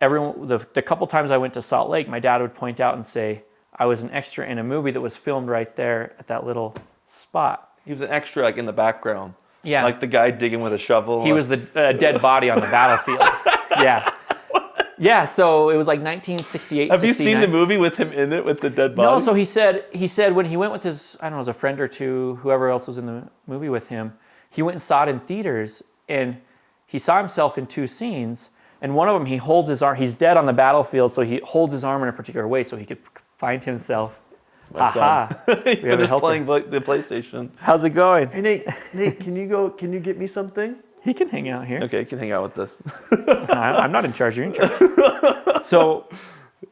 Everyone, the couple times I went to Salt Lake, my dad would point out and say, I was an extra in a movie that was filmed right there at that little spot. He was an extra, like in the background. Yeah. Like the guy digging with a shovel. He was the dead body on the battlefield. Yeah. Yeah, so it was like 1968, Have you 69. seen the movie with him in it, with the dead body? No, so he said when he went with his, I don't know, his a friend or two, whoever else was in the movie with him, he went and saw it in theaters, and he saw himself in 2 scenes, and one of them, he holds his arm, he's dead on the battlefield, so he holds his arm in a particular way so he could find himself. Aha. He finished playing the PlayStation. How's it going? Hey, Nate, can you get me something? He can hang out here. Okay, he can hang out with this. I'm not in charge. You're in charge. So,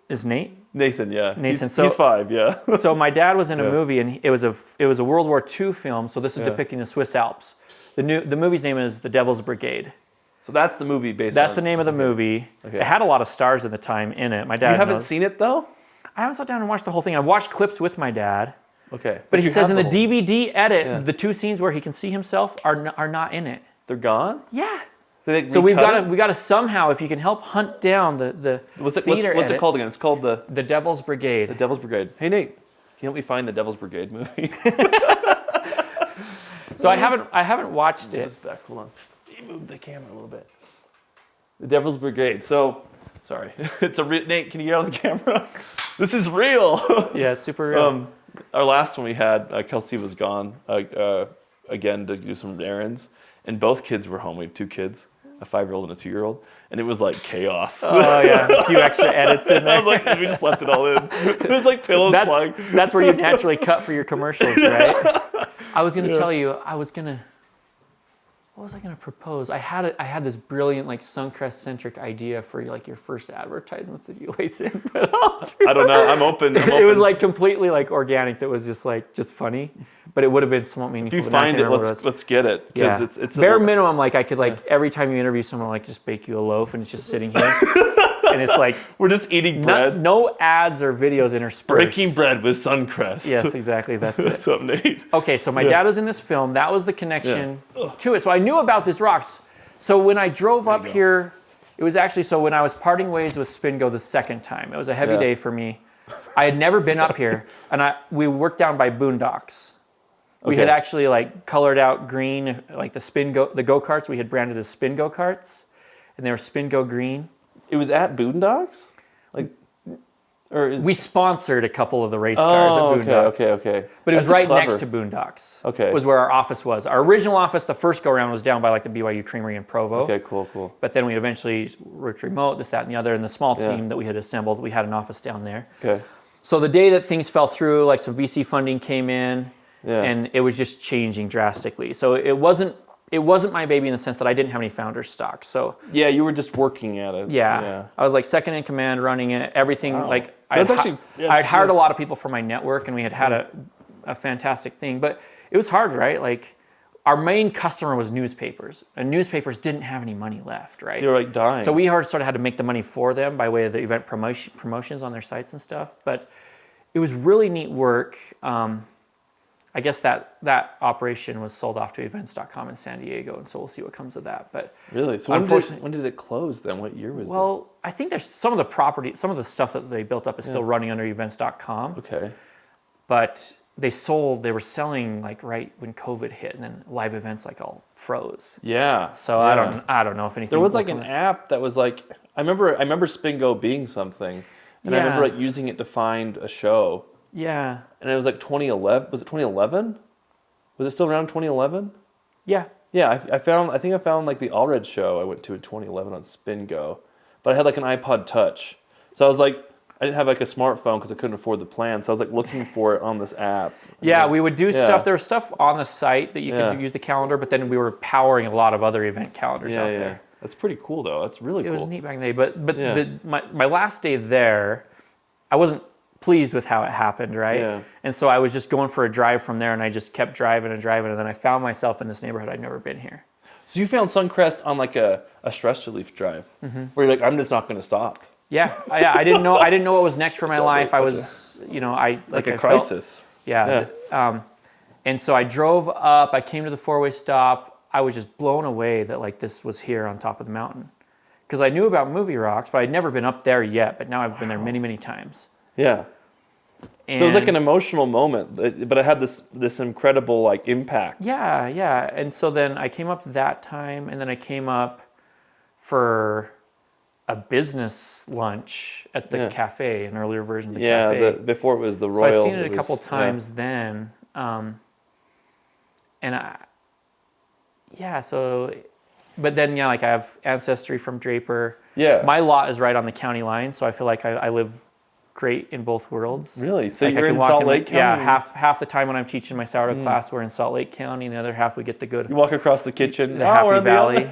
is Nate? Nathan, yeah. Nathan. He's 5, yeah. So my dad was in a movie, and it was a World War II film. So this is depicting the Swiss Alps. The movie's name is The Devil's Brigade. So that's the movie based on. That's the name of the movie. Okay. It had a lot of stars at the time in it. My dad. You haven't seen it though? I haven't sat down and watched the whole thing. I've watched clips with my dad. Okay. But he says in the DVD edit, the 2 scenes where he can see himself are not in it. They're gone? Yeah. So we got to somehow, if you can help hunt down the what's theater it called again? It's called The Devil's Brigade. The Devil's Brigade. Hey Nate, can you help me find the Devil's Brigade movie? So I haven't watched it. Back. Hold on. You moved the camera a little bit. The Devil's Brigade. So, sorry. It's Nate, can you get on the camera? This is real. Yeah, it's super real. Our last one we had, Kelsey was gone again to do some errands. And both kids were home. We have 2 kids, a 5-year-old and a 2-year-old. And it was like chaos. Oh, yeah. A few extra edits in there. I was like, we just left it all in. It was like pillows flying. That's where you naturally cut for your commercials, right? I was going to tell you, what was I going to propose? I had this brilliant like Suncrest-centric idea for like your first advertisements that you lace in. But I don't know. I'm open. It was like completely like organic. That was just funny. But it would have been somewhat meaningful. If you find it, let's get it. Yeah. It's bare minimum. Like I could every time you interview someone, like just bake you a loaf and it's just sitting here. And it's like we're just eating bread. No ads or videos interspersed. Breaking bread with Suncrest. Yes, exactly. That's it. What's up, Nate? Okay, so my dad was in this film. That was the connection to it. So I knew about these rocks. So when I drove up here, it was actually when I was parting ways with Spingo the second time. It was a heavy day for me. I had never been up here, and we worked down by Boondocks. We had actually like colored out green, like the go-karts. We had branded as Spin Go-karts, and they were Spingo green. It was at Boondocks? We sponsored a couple of the race cars at Boondocks. Okay. But it was right next to Boondocks. Okay. Was where our office was. Our original office, the first go-around, was down by like the BYU Creamery in Provo. Okay, cool. But then we eventually worked remote, this, that, and the other. And the small team that we had assembled, we had an office down there. Okay. So the day that things fell through, like some VC funding came in, and it was just changing drastically. So it wasn't it wasn't my baby in the sense that I didn't have any founder stock. So Yeah, you were just working at it. yeah. I was like second in command, running it, everything. Wow. Like I'd hired a lot of people for my network, and we had a fantastic thing. But it was hard, right? Like our main customer was newspapers, and newspapers didn't have any money left, right? They were like dying. So we sort of had to make the money for them by way of the event promotions on their sites and stuff. But it was really neat work. I guess that operation was sold off to events.com in San Diego, and so we'll see what comes of that. But really, so when did it close then? What year was it? Well, I think there's some of the property, some of the stuff that they built up is still running under events.com. Okay. But they were selling like right when COVID hit, and then live events like all froze. Yeah. So I don't know if anything. There was like an app that was like I remember Spingo being something, and I remember like using it to find a show. Yeah. And it was like 2011. Was it 2011? Was it still around 2011? Yeah. Yeah, I think I found like the Allred show I went to in 2011 on Spingo, but I had like an iPod Touch, so I was like, I didn't have like a smartphone because I couldn't afford the plan, so I was like looking for it on this app. Yeah, we would do stuff. There was stuff on the site that you could use the calendar, but then we were powering a lot of other event calendars out there. That's pretty cool though. That's really cool. It was neat back in the day, but my last day there, I wasn't pleased with how it happened, right? Yeah. And so I was just going for a drive from there, and I just kept driving, and then I found myself in this neighborhood. I'd never been here. So you found Suncrest on like a stress relief drive, where you're like, I'm just not going to stop. Yeah, I didn't know what was next for my life. I was, like a crisis. And so I drove up. I came to the four-way stop. I was just blown away that like this was here on top of the mountain, because I knew about Movie Rocks, but I'd never been up there yet. But now I've been there many, many times. Yeah. And so it was like an emotional moment, but it had this incredible like impact. Yeah. And so then I came up that time, and then I came up for a business lunch at the cafe, an earlier version of the cafe. Yeah, before it was the Royal. So I've seen it a couple times then. But then, like I have ancestry from Draper. Yeah. My lot is right on the county line, so I feel like I live great in both worlds. Really? So like you're in Salt Lake County? Yeah, half the time when I'm teaching my sourdough class, we're in Salt Lake County, and the other half we get to go to... You walk across the kitchen. The Happy Valley,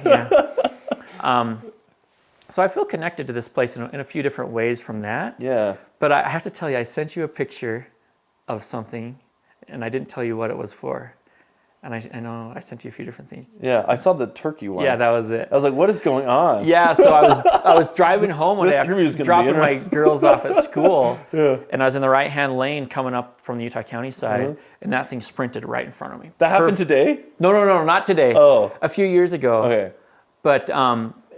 So I feel connected to this place in a few different ways from that. Yeah. But I have to tell you, I sent you a picture of something, and I didn't tell you what it was for. And I know I sent you a few different things. Yeah, I saw the turkey one. Yeah, that was it. I was like, what is going on? Yeah, so I was driving home one day, dropping my girls off at school, and I was in the right-hand lane coming up from the Utah County side, and that thing sprinted right in front of me. That happened today? No, not today. Oh. A few years ago. Okay. But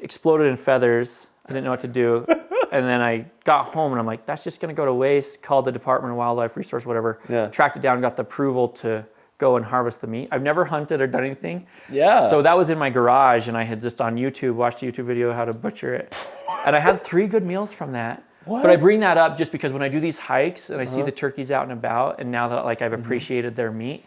exploded in feathers. I didn't know what to do. And then I got home, and I'm like, that's just going to go to waste. Called the Department of Wildlife Resource, whatever. Yeah. Tracked it down, got the approval to go and harvest the meat. I've never hunted or done anything. Yeah. So that was in my garage, and I had just on YouTube watched a YouTube video how to butcher it. And I had 3 good meals from that. What? But I bring that up just because when I do these hikes and I see the turkeys out and about, and now that like I've appreciated their meat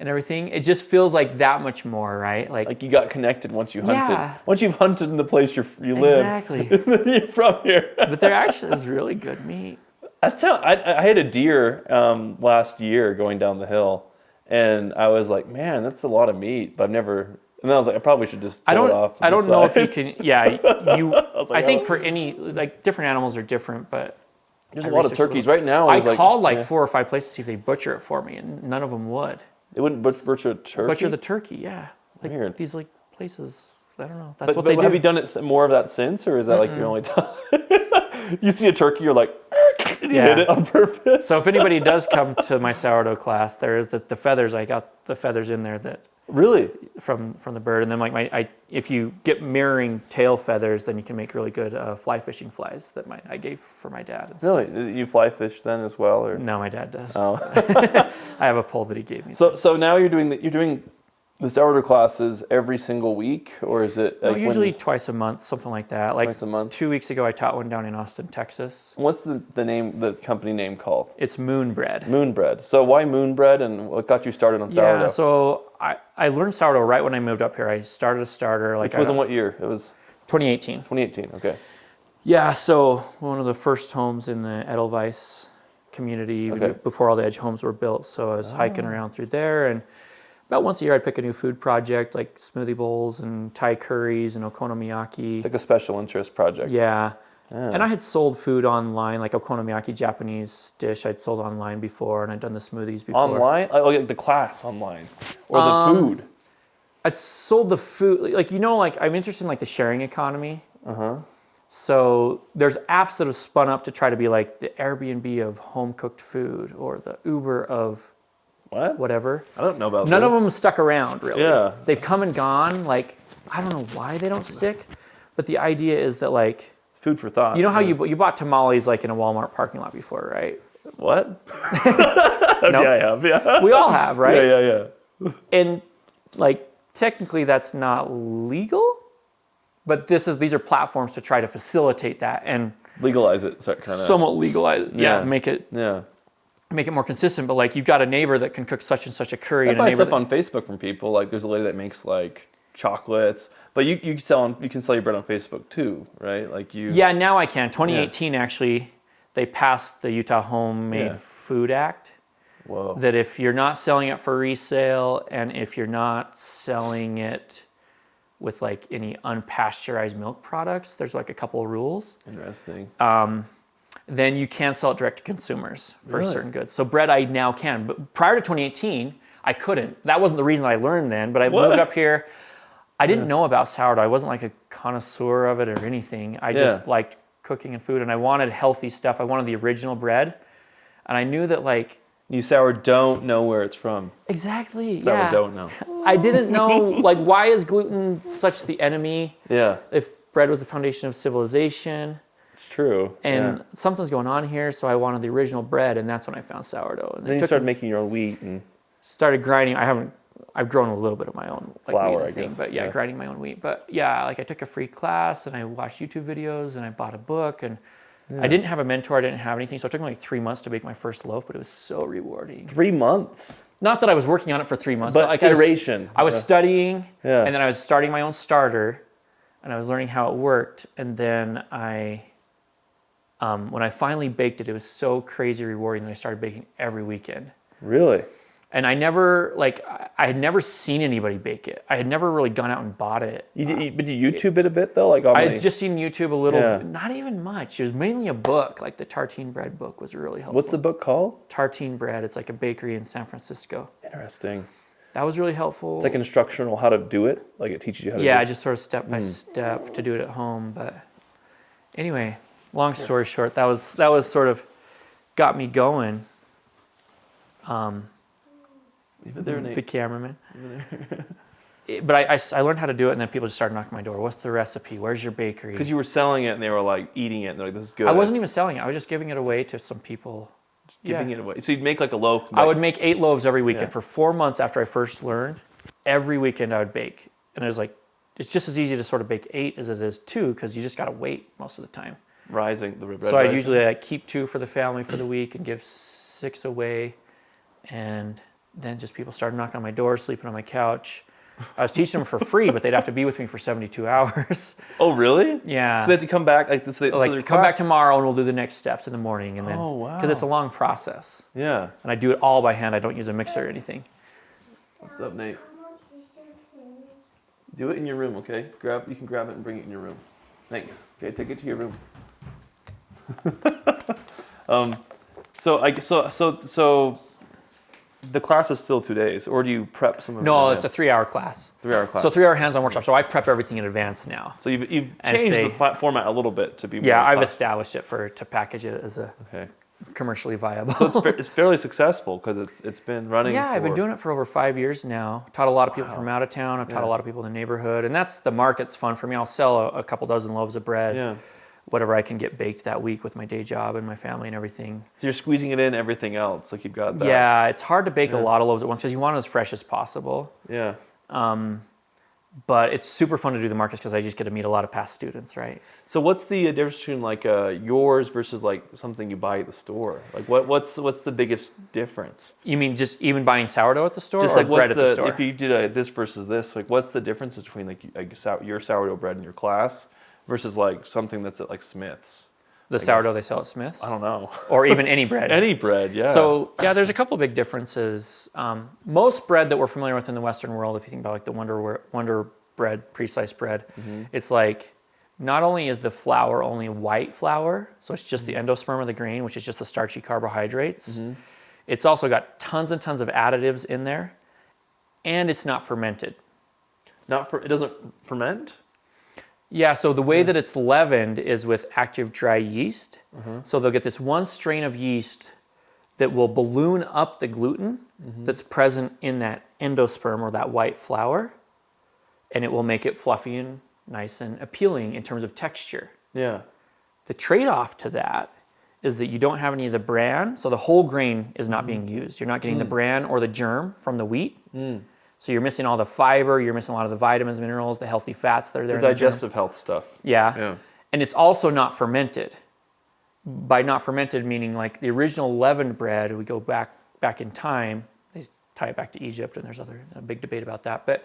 and everything, it just feels like that much more, right? Like you got connected once you hunted. Yeah. Once you've hunted in the place you live. Exactly. You're from here. But there actually is really good meat. That's how I had a deer last year going down the hill. And I was like, man, that's a lot of meat. But I've never. And then I was like, I probably should just pull it off. I don't know if you can. Yeah, I think for any like different animals are different, but there's a lot of turkeys right now. I called like 4 or 5 places to see if they butcher it for me, and none of them would. They wouldn't butcher a turkey. Butcher the turkey, yeah. Like Weird. These like places. I don't know. That's what but they do. Have you done it more of that since, or is that like your only time? You see a turkey, you're like, and you hit it on purpose. So if anybody does come to my sourdough class, there is the feathers. I got the feathers in there that really from the bird, and then like if you get mirroring tail feathers, then you can make really good fly fishing flies that I gave for my dad. And really, stuff. You fly fish then as well, or no? My dad does. Oh. I have a pole that he gave me. So now you're doing the sourdough classes every single week, or is it like usually twice a month, something like that. Like twice a month. 2 weeks ago, I taught one down in Austin, Texas. What's the company name called? It's Moonbread. Moonbread. So why Moonbread, and what got you started on sourdough? Yeah, so I learned sourdough right when I moved up here. I started a starter. Which was in what year? It was 2018. 2018. Okay. Yeah, so one of the first homes in the Edelweiss community, even before all the Edge homes were built. So I was hiking around through there, and about once a year I'd pick a new food project like smoothie bowls and Thai curries and okonomiyaki. It's like a special interest project. Yeah. And I had sold food online, like okonomiyaki Japanese dish I'd sold online before, and I'd done the smoothies before. Online? Oh, like the class online? Or the food? I'd sold the food, like, like I'm interested in like the sharing economy. Uh-huh. So there's apps that have spun up to try to be like the Airbnb of home cooked food or the Uber of whatever. I don't know about None of them stuck around, really. Yeah. They've come and gone. Like, I don't know why they don't stick, but the idea is that, like, food for thought. You know how you bought tamales like in a Walmart parking lot before, right? What? No? Yeah, I have. Yeah. We all have, right? Yeah. And like technically that's not legal, but these are platforms to try to facilitate that and legalize it, so kind of somewhat legalize it. Yeah, make it more consistent. But like you've got a neighbor that can cook such and such a curry. I and buy a neighbor stuff on Facebook from people. Like there's a lady that makes like chocolates, but you can sell your bread on Facebook too, right? Like you. Yeah, now I can. 2018 actually, they passed the Utah Homemade Food Act. Whoa. That if you're not selling it for resale and if you're not selling it with like any unpasteurized milk products, there's like a couple of rules. Interesting. Then you can sell it direct to consumers for certain goods. So bread I now can, but prior to 2018, I couldn't. That wasn't the reason I learned then, but I moved up here. I didn't know about sourdough. I wasn't like a connoisseur of it or anything. I just liked cooking and food, and I wanted healthy stuff. I wanted the original bread, and I knew that like you sour don't know where it's from. Exactly. Sour don't know. I didn't know like why is gluten such the enemy? Yeah. If bread was the foundation of civilization. It's true. And something's going on here, so I wanted the original bread, and that's when I found sourdough. And then you started making your own wheat and started grinding. I've grown a little bit of my own flour, wheat, I guess. But grinding my own wheat. But like I took a free class and I watched YouTube videos and I bought a book and I didn't have a mentor. I didn't have anything. So it took me like 3 months to bake my first loaf, but it was so rewarding. 3 months? Not that I was working on it for 3 months, but like iteration. I was studying and then I was starting my own starter and I was learning how it worked. And then when I finally baked it, it was so crazy rewarding that I started baking every weekend. Really? And I had never seen anybody bake it. I had never really gone out and bought it. But you YouTube it a bit though? I had just seen YouTube a little, not even much. It was mainly a book, like the Tartine Bread book was really helpful. What's the book called? Tartine Bread. It's like a bakery in San Francisco. Interesting. That was really helpful. It's like instructional how to do it? Like it teaches you how to do it? Yeah, just sort of step by step to do it at home. But anyway, long story short, that was sort of got me going. The cameraman. But I learned how to do it, and then people just started knocking on my door. What's the recipe? Where's your bakery? Because you were selling it, and they were like eating it, and they're like, "This is good." I wasn't even selling it. I was just giving it away to some people. Just giving it away. So you'd make like a loaf. I would make 8 loaves every weekend for 4 months after I first learned. Every weekend I would bake, and it was like it's just as easy to sort of bake 8 as it is 2 because you just got to wait most of the time. Rising the bread. So I usually keep 2 for the family for the week and give 6 away, and then just people started knocking on my door, sleeping on my couch. I was teaching them for free, but they'd have to be with me for 72 hours. Oh, really? Yeah. So they have to come back like this. Come back tomorrow, and we'll do the next steps in the morning, and then wow. Because it's a long process. Yeah. And I do it all by hand. I don't use a mixer or anything. What's up, Nate? Do it in your room, okay? You can grab it and bring it in your room. Thanks. Okay, take it to your room. So the class is still 2 days, or do you prep some of it? No, it's a 3-hour class. 3-hour class. So 3-hour hands-on workshop. So I prep everything in advance now. So you've changed the format a little bit to be more I've established it to package it as a commercially viable. So it's fairly successful because it's been running. Yeah, I've been doing it for over 5 years now. Taught a lot of people from out of town. I've taught a lot of people in the neighborhood, and that's the market's fun for me. I'll sell a couple dozen loaves of bread. Yeah. Whatever I can get baked that week with my day job and my family and everything. So you're squeezing it in everything else, like you've got that. Yeah, it's hard to bake a lot of loaves at once because you want it as fresh as possible. Yeah. But it's super fun to do the markets because I just get to meet a lot of past students, right? So what's the difference between like yours versus like something you buy at the store? Like what's the biggest difference? You mean just even buying sourdough at the store, just or like bread at the store? If you did this versus this, like what's the difference between like your sourdough bread in your class versus like something that's at like Smith's The sourdough they sell at Smith's? I don't know. Or even any bread. Any bread, yeah. So, yeah, there's a couple big differences. Most bread that we're familiar with in the Western world, if you think about like the Wonder bread, pre-sliced bread, it's like not only is the flour only white flour, so it's just the endosperm of the grain, which is just the starchy carbohydrates. It's also got tons and tons of additives in there, and it's not fermented. It doesn't ferment? Yeah, so the way that it's leavened is with active dry yeast. So they'll get this one strain of yeast that will balloon up the gluten that's present in that endosperm or that white flour, and it will make it fluffy and nice and appealing in terms of texture. Yeah. The trade-off to that is that you don't have any of the bran, so the whole grain is not being used. You're not getting the bran or the germ from the wheat. So you're missing all the fiber, you're missing a lot of the vitamins, minerals, the healthy fats that are there. The digestive health stuff. Yeah. And it's also not fermented. By not fermented, meaning like the original leavened bread, we go back in time, they tie it back to Egypt, and there's a big debate about that. But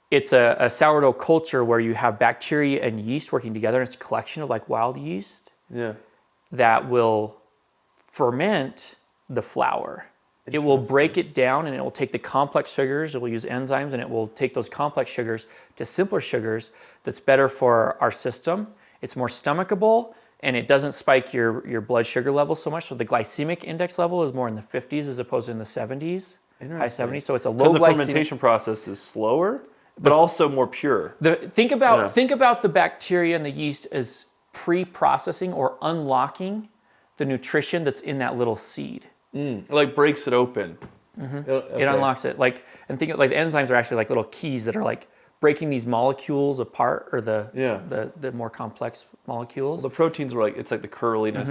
it's a sourdough culture where you have bacteria and yeast working together. It's a collection of like wild yeast that will ferment the flour. It will break it down, and it will take the complex sugars, it will use enzymes, and it will take those complex sugars to simpler sugars that's better for our system. It's more stomachable, and it doesn't spike your blood sugar level so much. So the glycemic index level is more in the 50s as opposed to in the 70s, high 70s. So it's a low the glycemic. fermentation process is slower, but also more pure. Think about the bacteria and the yeast as pre-processing or unlocking the nutrition that's in that little seed. It like breaks it open. It unlocks it. And think of like the enzymes are actually like little keys that are like breaking these molecules apart, or the more complex molecules. Well, the proteins were like, it's like the curliness.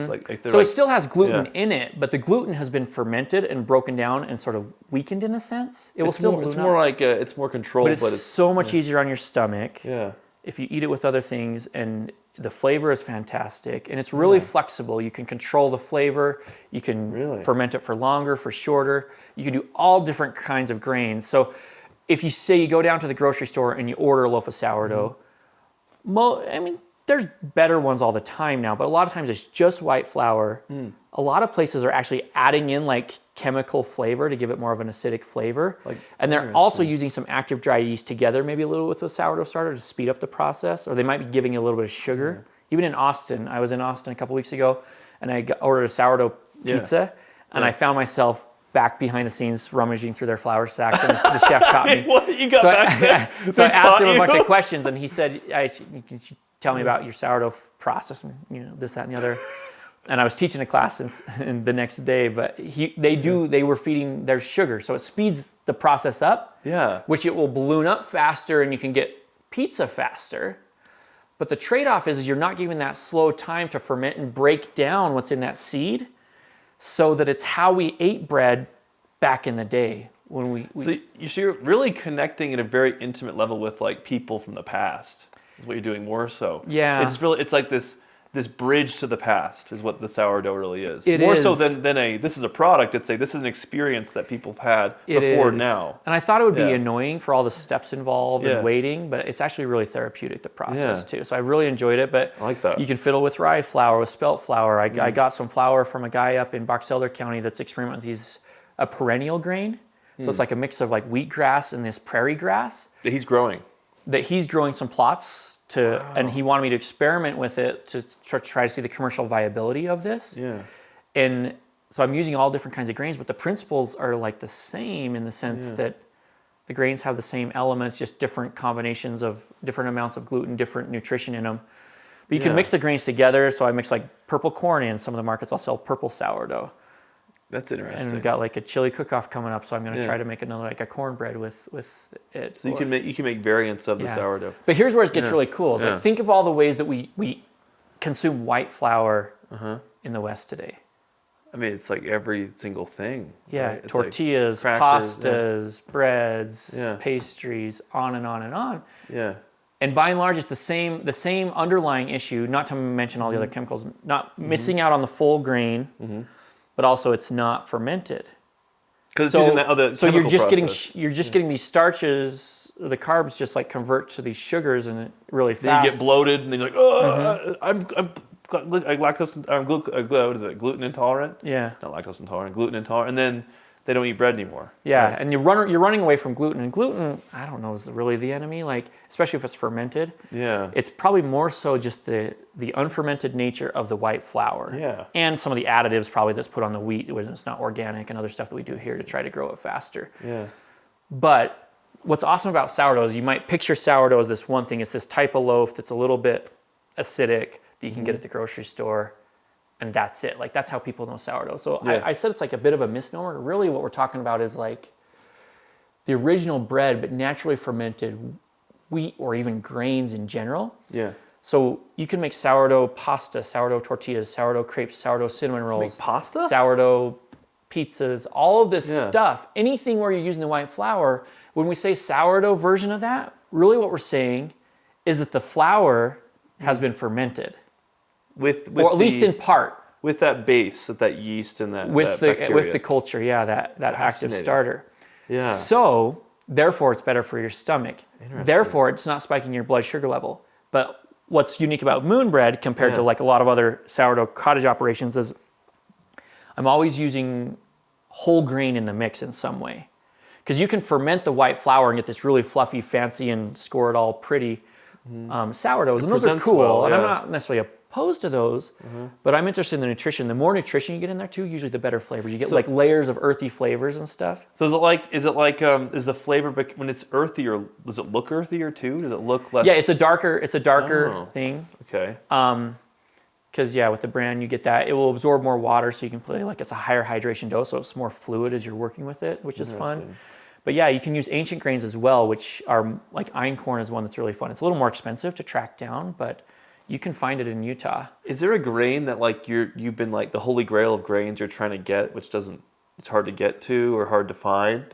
So it still has gluten in it, but the gluten has been fermented and broken down and sort of weakened in a sense. It's more like it's more controlled, but it's so much easier on your stomach. Yeah. If you eat it with other things, and the flavor is fantastic, and it's really flexible. You can control the flavor. You can ferment it for longer, for shorter. You can do all different kinds of grains. So if you say you go down to the grocery store and you order a loaf of sourdough, there's better ones all the time now, but a lot of times it's just white flour. A lot of places are actually adding in like chemical flavor to give it more of an acidic flavor. And they're also using some active dry yeast together, maybe a little with the sourdough starter to speed up the process, or they might be giving you a little bit of sugar. Even in Austin, I was in Austin a couple weeks ago, and I ordered a sourdough pizza, and I found myself back behind the scenes rummaging through their flour sacks, and the chef caught me. What? You got back there? So I asked him a bunch of questions, and he said, "You tell me about your sourdough process, and this, that, and the other." And I was teaching a class and the next day, but they were feeding their sugar, so it speeds the process up. Yeah. Which it will balloon up faster, and you can get pizza faster. But the trade-off is you're not giving that slow time to ferment and break down what's in that seed, so that it's how we ate bread back in the day when So you're really connecting at a very intimate level with like people from the past. Is what you're doing more so. Yeah. It's like this bridge to the past is what the sourdough really is. It more is. so than this is a product. This is an experience that people have had before now. And I thought it would be annoying for all the steps involved and Yeah. waiting, but it's actually really therapeutic, the process too. So I really enjoyed it. But I like that. You can fiddle with rye flour, with spelt flour. I got some flour from a guy up in Box Elder County that's experimenting with a perennial grain. So it's like a mix of like wheatgrass and this prairie grass. That he's growing. That he's growing some plots and he wanted me to experiment with it to try to see the commercial viability of this. Yeah. And so I'm using all different kinds of grains, but the principles are like the same in the sense that the grains have the same elements, just different combinations of different amounts of gluten, different nutrition in them. But you can mix the grains together. So I mix like purple corn in some of the markets. I'll sell purple sourdough. That's interesting. And we've got like a chili cook-off coming up, so I'm going to try to make another like a cornbread with it. So you can make variants of the sourdough. But here's where it gets really cool. So think of all the ways that we consume white flour in the West today. I mean, it's like every single thing. Yeah, right? Tortillas, like crackers, pastas, breads, pastries, on and on and on. Yeah. And by and large, it's the same underlying issue. Not to mention all the other chemicals. Not missing out on the full grain. But also it's not fermented. Because it's using that other so you're just process. getting these starches the carbs just like convert to these sugars and really fast. Then you get bloated, and then you're like, oh, I'm lactose. What is it? Gluten intolerant? Yeah. Not lactose intolerant. Gluten intolerant, and then they don't eat bread anymore. Yeah, right? and you're running away from gluten, and gluten, I don't know, is really the enemy. Like, especially if it's fermented. Yeah. It's probably more so just the unfermented nature of the white flour. Yeah. And some of the additives probably that's put on the wheat when it's not organic and other stuff that we do here to try to grow it faster. Yeah. But what's awesome about sourdough is you might picture sourdough as this one thing. It's this type of loaf that's a little bit acidic that you can get at the grocery store. And that's it. Like, that's how people know sourdough. So Yeah. I said it's like a bit of a misnomer. Really what we're talking about is like the original bread, but naturally fermented wheat or even grains in general. Yeah. So you can make sourdough pasta, sourdough tortillas, sourdough crepes, sourdough cinnamon rolls. Make pasta? Sourdough pizzas, all of this Yeah. stuff. Anything where you're using the white flour, when we say sourdough version of that, really what we're saying is that the flour has been fermented. With or at least in part. With that base, that yeast and that With bacteria. the culture, yeah, that active starter. Yeah. So, therefore, it's better for your stomach. Interesting. Therefore, it's not spiking your blood sugar level. But what's unique about Moon bread compared to like a lot of other sourdough cottage operations is I'm always using whole grain in the mix in some way. Because you can ferment the white flour and get this really fluffy, fancy, and score it all pretty sourdoughs. And those are presents cool. well, And I'm yeah. not necessarily opposed to those, but I'm interested in the nutrition. The more nutrition you get in there too, usually the better flavors. You get like layers of earthy flavors and stuff. So is the flavor, when it's earthy, or does it look earthier too? Does it look less? Yeah, it's a darker thing. Okay. Because with the brand you get that. It will absorb more water, so you can play like it's a higher hydration dose, so it's more fluid as you're working with it, which is fun. But yeah, you can use ancient grains as well, which are like einkorn is one that's really fun. It's a little more expensive to track down, but you can find it in Utah. Is there a grain that like you've been like the holy grail of grains you're trying to get, which it's hard to get to or hard to find?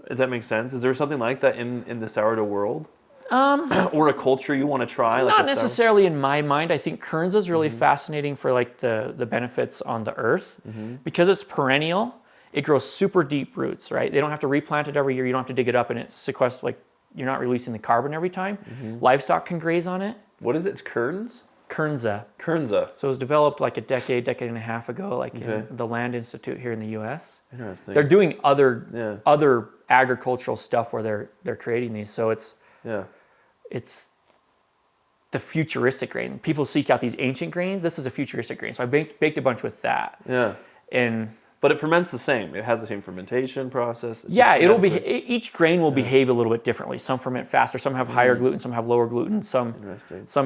Does that make sense? Is there something like that in the sourdough world? Or a culture you want to try? Not necessarily in my mind. I think Kernza is really fascinating for like the benefits on the earth because it's perennial. It grows super deep roots, right? They don't have to replant it every year. You don't have to dig it up, and it sequesters, like you're not releasing the carbon every time. Livestock can graze on it. What is it? It's Kernza? Kernza. So it was developed like a decade and a half ago, like in the Land Institute here in the U.S. Interesting. They're doing other agricultural stuff where they're creating these. So it's the futuristic grain. People seek out these ancient grains. This is a futuristic grain. So I baked a bunch with that. Yeah. But it ferments the same. It has the same fermentation process. It'll be each grain will behave a little bit differently. Some ferment faster, some have higher gluten, some have lower gluten, some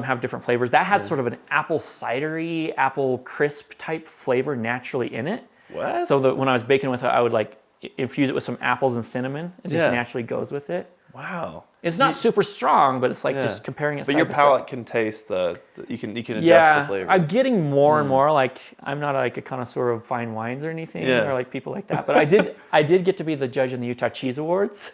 have different flavors. That had sort of an apple cidery, apple crisp type flavor naturally in it. What? So that when I was baking with it, I would like infuse it with some apples and cinnamon. It just naturally goes with it. Wow. It's not super strong, but it's like just comparing it. But your palate can taste you can adjust the flavor. I'm getting more and more like I'm not like a connoisseur of fine wines or anything or like people like that. But I did get to be the judge in the Utah Cheese Awards.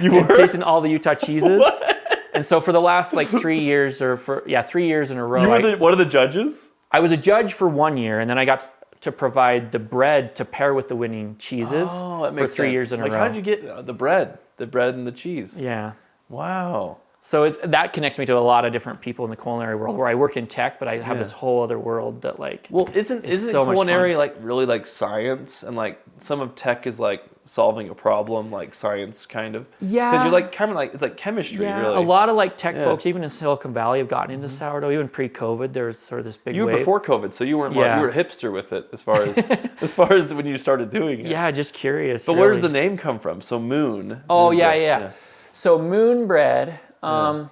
You were tasting all the Utah cheeses. What? And so for the last like 3 years 3 years in a row. You were one of the judges? I was a judge for 1 year, and then I got to provide the bread to pair with the winning cheeses for 3 years in a row. How did you get the bread and the cheese? Yeah. Wow. So that connects me to a lot of different people in the culinary world where I work in tech, but I have this whole other world that like. Well, isn't so culinary like really like science, and like some of tech is like solving a problem, like science kind of. Yeah. Because you're like kind of like it's like chemistry. Yeah. Really. A lot of like tech folks, even in Silicon Valley, have gotten into sourdough. Even pre-COVID, there was sort of this big. You were wave. before COVID, so you weren't. You were a hipster with it as far as when you started doing it. Yeah, just curious. But where does the name come from? So Moon. Oh yeah. So Moon bread. I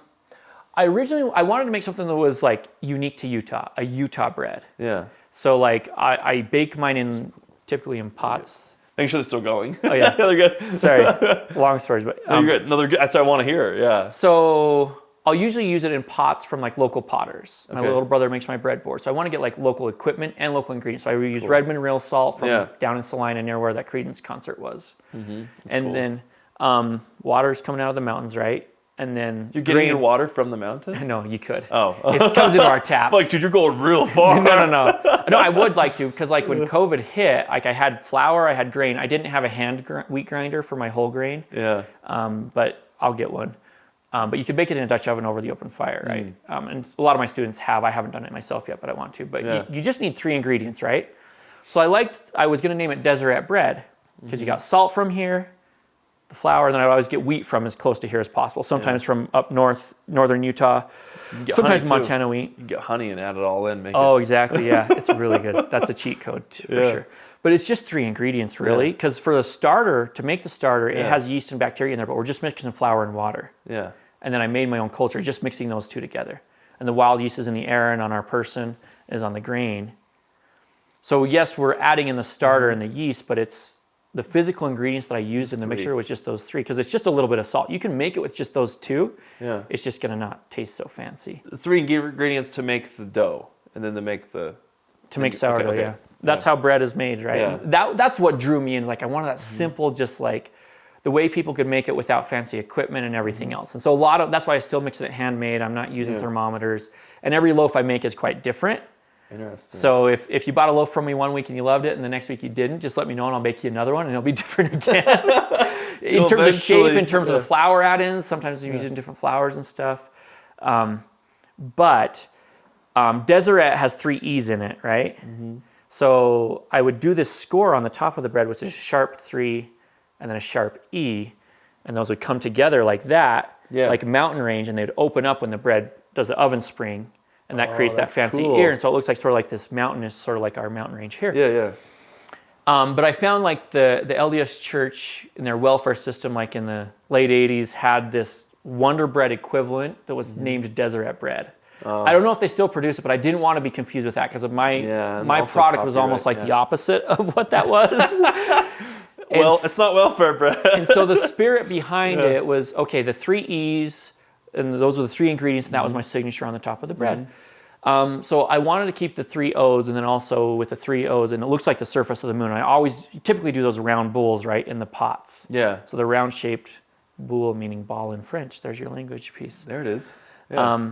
wanted to make something that was like unique to Utah, a Utah bread. Yeah. So like I bake mine typically in pots. Make sure they're still going. Oh yeah, they're good. Sorry, long stories, but no, you're good. No, they're good. That's what I want to hear. Yeah. So I'll usually use it in pots from like local potters. My little brother makes my breadboard, so I want to get like local equipment and local ingredients. So I use Redmond real salt from down in Salina near where that Creedence concert was, then water's coming out of the mountains, right? And then you're getting your water from the mountain? No, you could. Oh, it comes into our taps. Like, dude, you're going real far. No. I would like to, because like when COVID hit, like I had flour, I had grain. I didn't have a wheat grinder for my whole grain. Yeah. But I'll get one. But you can bake it in a Dutch oven over the open fire, right? And a lot of my students have. I haven't done it myself yet, but I want to. But you just need 3 ingredients, right? So I was going to name it Deseret bread because you got salt from here, the flour, and then I always get wheat from as close to here as possible. Sometimes from up north, northern Utah, sometimes Montana wheat. You can get honey and add it all in. Exactly, yeah. It's really good. That's a cheat code for sure. But it's just 3 ingredients, really, because for the starter, to make the starter, it has yeast and bacteria in there, but we're just mixing flour and water. Yeah. And then I made my own culture, just mixing those 2 together. And the wild yeast is in the air and on our person is on the grain. So yes, we're adding in the starter and the yeast, but it's the physical ingredients that I used in the mixture was just those 3, because it's just a little bit of salt. You can make it with just those 2. Yeah. It's just going to not taste so fancy. 3 ingredients to make the dough, and then to make the... To make sourdough, yeah. That's how bread is made, right? Yeah. That's what drew me in. Like, I wanted that simple, just like the way people could make it without fancy equipment and everything else. And so that's why I still mix it handmade. I'm not using thermometers. And every loaf I make is quite different. Interesting. So if you bought a loaf from me one week and you loved it and the next week you didn't, just let me know and I'll make you another one and it'll be different again. In terms of shape, in terms of the flour add-ins, sometimes you're using different flours and stuff. But Deseret has 3 E's in it, right? So I would do this score on the top of the bread, which is a sharp 3 and then a sharp E, and those would come together like that, like mountain range, and they'd open up when the bread does the oven spring, and that creates that fancy ear, and so it looks like sort of like this mountainous, sort of like our mountain range here. Yeah. But I found like the LDS Church in their welfare system, like in the late 80s, had this Wonder Bread equivalent that was named Deseret bread. I don't know if they still produce it, but I didn't want to be confused with that because of my product was almost like the opposite of what that was. Well, it's not welfare bread. And so the spirit behind it was, okay, the 3 E's, and those were the 3 ingredients, and that was my signature on the top of the bread. So I wanted to keep the 3 O's, and then also with the 3 O's, and it looks like the surface of the moon. I typically do those round bowls, right, in the pots. Yeah. So the round-shaped boule, meaning ball in French. There's your language piece. There it is. Yeah.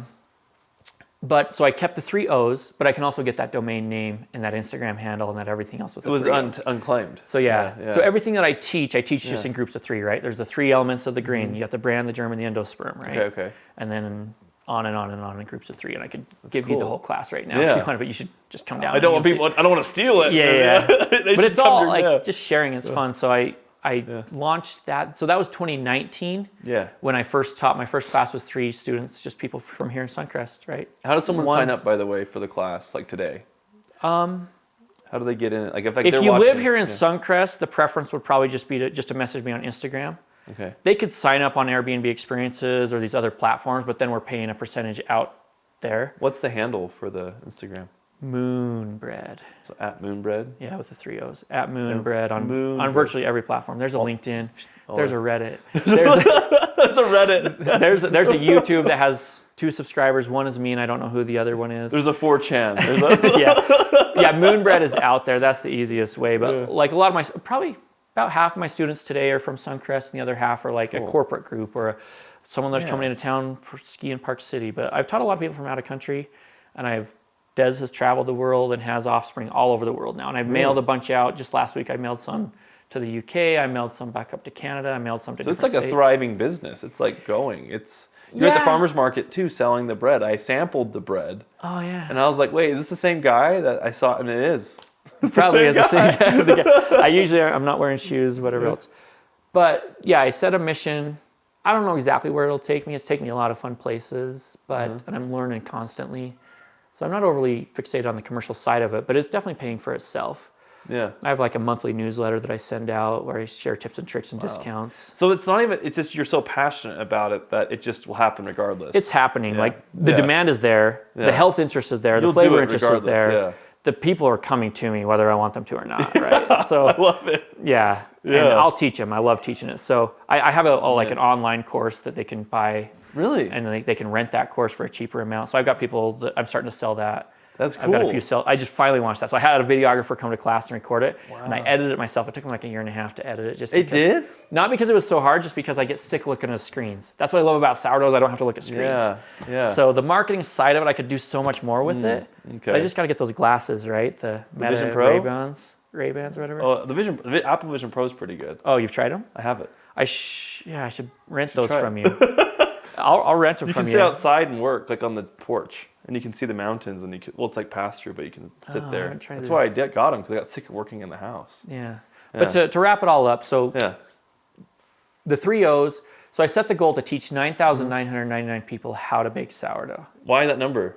But so I kept the 3 O's, but I can also get that domain name and that Instagram handle and that everything else with the 3 O's. It was unclaimed. So so everything that I teach just in groups of 3, right? There's the 3 elements of the grain. You got the bran, the germ, and the endosperm, right? Okay. And then on and on and on in groups of 3. And I could give you the whole class right now if you want, but you should just come down. I don't want to steal it. Yeah. But it's all like just sharing is fun. So I launched that. So that was 2019. Yeah. When I first taught, my first class was 3 students, just people from here in Suncrest, right? How does someone sign up, by the way, for the class, like today? How do they get in it? Like if you live here in Suncrest, the preference would probably just be to message me on Instagram. Okay. They could sign up on Airbnb Experiences or these other platforms, but then we're paying a percentage out there. What's the handle for the Instagram? Moonbread. So at Moonbread? Yeah, with the 3 O's. At Moonbread on virtually every platform. There's a LinkedIn. There's a Reddit. There's a Reddit. There's a YouTube that has 2 subscribers. One is me, and I don't know who the other one is. There's a 4chan. Yeah, Moonbread is out there. That's the easiest way. But like a lot of probably about half of my students today are from Suncrest, and the other half are like a corporate group or someone that's coming into town for ski in Park City. But I've taught a lot of people from out of country, and Des has traveled the world and has offspring all over the world now. And I've mailed a bunch out. Just last week, I mailed some to the UK. I mailed some back up to Canada. I mailed some to different states. So it's like a thriving business. It's like going. You're at the farmer's market too, selling the bread. I sampled the bread. Oh, yeah. And I was like, wait, is this the same guy that I saw? And it is. Probably is the same guy. I'm not wearing shoes, whatever else. But yeah, I set a mission. I don't know exactly where it'll take me. It's taken me a lot of fun places, and I'm learning constantly. So I'm not overly fixated on the commercial side of it, but it's definitely paying for itself. Yeah. I have like a monthly newsletter that I send out where I share tips and tricks and discounts. So it's just you're so passionate about it that it just will happen regardless. It's happening. Yeah. Like the demand is there. Yeah. The health interest is there. The flavor interest is there. Yeah. The people are coming to me whether I want them to or not, right? So I love it. Yeah. And I'll teach them. I love teaching it. So I have an online course that they can buy. Really? And they can rent that course for a cheaper amount. So I've got people that I'm starting to sell that. That's cool. I've got a few I just finally launched that. So I had a videographer come to class and record it. Wow. And I edited it myself. It took me like 1.5 years to edit it. It did? Not because it was so hard, just because I get sick looking at screens. That's what I love about sourdoughs. I don't have to look at screens. Yeah. So the marketing side of it, I could do so much more with it. Okay. I just got to get those glasses, right? The Meta Vision Pro? Ray-Bans or whatever. Oh, the Apple Vision Pro is pretty good. Oh, you've tried them? I have it. I should rent those try from you. I'll rent them You from can you. sit outside and work, like on the porch, and you can see the mountains, and it's like pasture, but you can sit I there. haven't tried That's why I this. got them, because I got sick of working in the house. Yeah. Yeah. But to wrap it all up, so Yeah. the 3 O's. So I set the goal to teach 9,999 people how to bake sourdough. Why that number?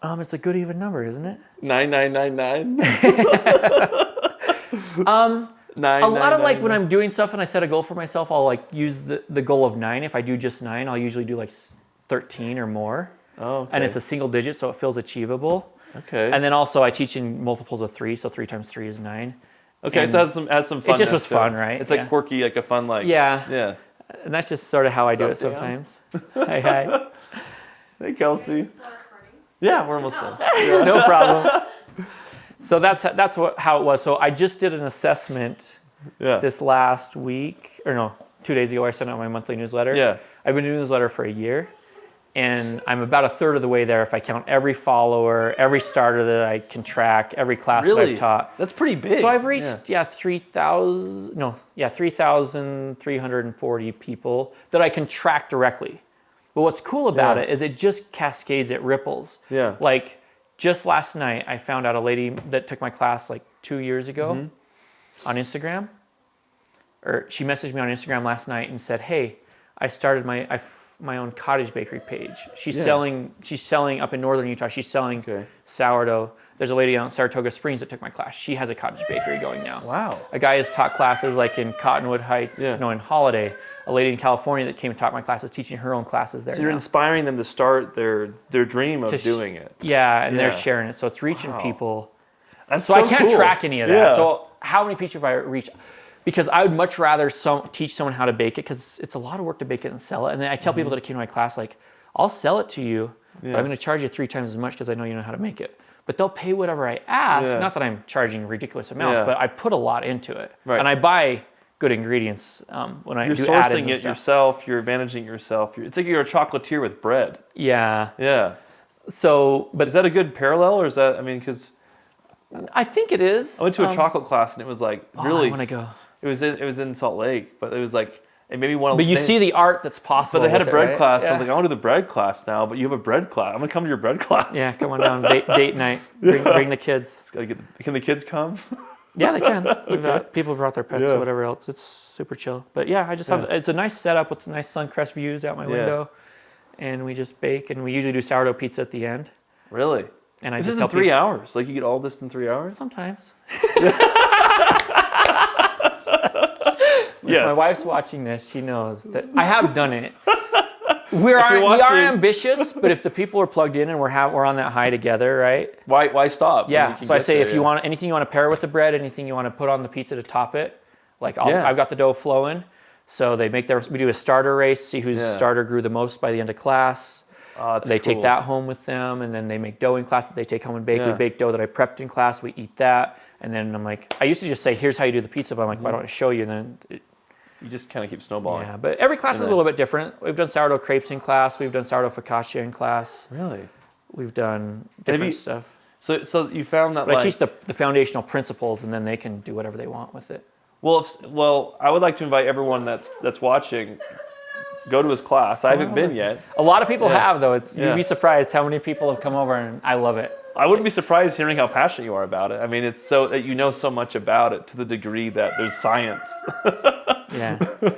It's a good even number, isn't it? 9999. A lot of like when I'm doing stuff and I set a goal for myself, I'll like use the goal of 9. If I do just 9, I'll usually do like 13 or more. Oh, okay. And it's a single digit, so it feels achievable. Okay. And then also I teach in multiples of 3, so 3 times 3 is 9. Okay, And so it has some fun. it just was fun, right? It's like Yeah. quirky, like a fun, like... Yeah. Yeah. And that's just sort of how I do it up, Dan? sometimes. Hi. Hey, Kelsey. Still recording? Yeah, we're almost done. No problem. So that's how it was. So I just did an assessment Yeah. this last week, or no, 2 days ago. I sent out my monthly newsletter. Yeah. I've been doing this newsletter for a year, and I'm about a third of the way there if I count every follower, every starter that I can track, every class that Really? I've taught. That's pretty big. So I've reached 3,340 people that I can track directly. But what's cool about it is it just cascades, it ripples. Yeah. Like just last night, I found out a lady that took my class like 2 years ago on Instagram. Or she messaged me on Instagram last night and said, "Hey, I started my own cottage bakery page. She's selling up in northern Utah. She's selling sourdough. There's a lady out in Saratoga Springs that took my class. She has a cottage bakery going now. Wow. A guy has taught classes like in Cottonwood Heights, in Holiday. A lady in California that came and taught my classes, teaching her own classes there. So you're now. inspiring them to start their dream of doing it. Yeah, and they're sharing it. So it's reaching people. That's So I can't cool. track any of that. Yeah. So how many people have I reached? Because I would much rather teach someone how to bake it, because it's a lot of work to bake it and sell it. And then I tell people that came to my class, like, I'll sell it to you, but I'm going to charge you 3 times as much because I know you know how to make it. But they'll pay whatever I ask. Yeah. Not that I'm charging ridiculous amounts, but I put a lot into it. Right. And I buy good ingredients when I You're do add-ins sourcing and it stuff. yourself. You're managing it yourself. It's like you're a chocolatier with bread. Yeah. Yeah. So, but Is that a good parallel, or is that? I mean, because I think it is. I went to a chocolate class and it was like really. I want to go. It was in Salt Lake, but it was like it made me want to. But you see the art that's possible. But they had a with it, bread right? class. Yeah. I was like, I want to do the bread class now, but you have a bread class. I'm gonna come to your bread class. Yeah, come on down. Date night. Bring the kids. Just gotta can the kids come? Yeah, they can. People brought their pets or whatever else. It's super chill. But yeah, I just have, it's a nice setup with nice Suncrest views out my window. And we just bake, and we usually do sourdough pizza at the end. Really? And I This just is in help 3 people. hours. Like you get all this in 3 hours? Sometimes. Yes. If my wife's watching this, she knows that I have done it. We are watching- ambitious, but if the people are plugged in and we're on that high together, right? Why stop? when you Yeah. can So I get say there, if you want anything you want to pair with the bread, anything you want to put on the pizza to top it, like I've got the dough flowing. So we do a starter race, see whose starter grew the most by the end of class. They take that home with them, and then they make dough in class that they take home and bake. Yeah. We bake dough that I prepped in class. We eat that, and then I'm like, I used to just say, "Here's how you do the pizza," but I'm like, why don't I show you? And then You just kind of keep snowballing. yeah, but every class is a little bit different. We've done sourdough crepes in class. We've done sourdough focaccia in class. Really? We've done different stuff. So you found that But I like teach the foundational principles, and then they can do whatever they want with it. well, I would like to invite everyone that's watching. Go to his class. I haven't been yet. A lot of people have, though. You'd Yeah. be surprised how many people have come over, and I love it. I wouldn't be surprised hearing how passionate you are about it. I mean, it's so that you know so much about it to the degree that there's science. Yeah.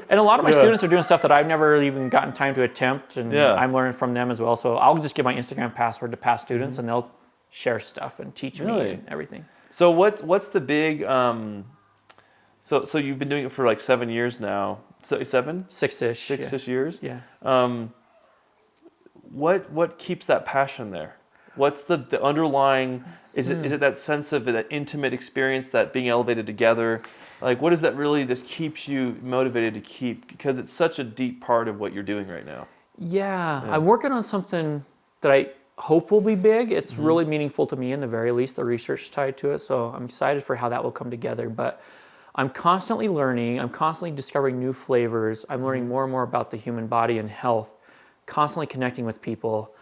And a lot of my students are doing stuff that I've never even gotten time to attempt, and Yeah. I'm learning from them as well. So I'll just give my Instagram password to past students, and they'll share stuff and teach me Really? and everything. So what's the big? So you've been doing it for like 7 years now. So 7, Six-ish. 6-ish years. Yeah. What keeps that passion there? What's the underlying? Is it that sense of that intimate experience, that being elevated together? Like, what is that really that keeps you motivated to keep? Because it's such a deep part of what you're doing right now. Yeah, I'm working on something that I hope will be big. It's really meaningful to me, in the very least, the research tied to it. So I'm excited for how that will come together. But I'm constantly learning. I'm constantly discovering new flavors. I'm learning more and more about the human body and health, constantly connecting with people.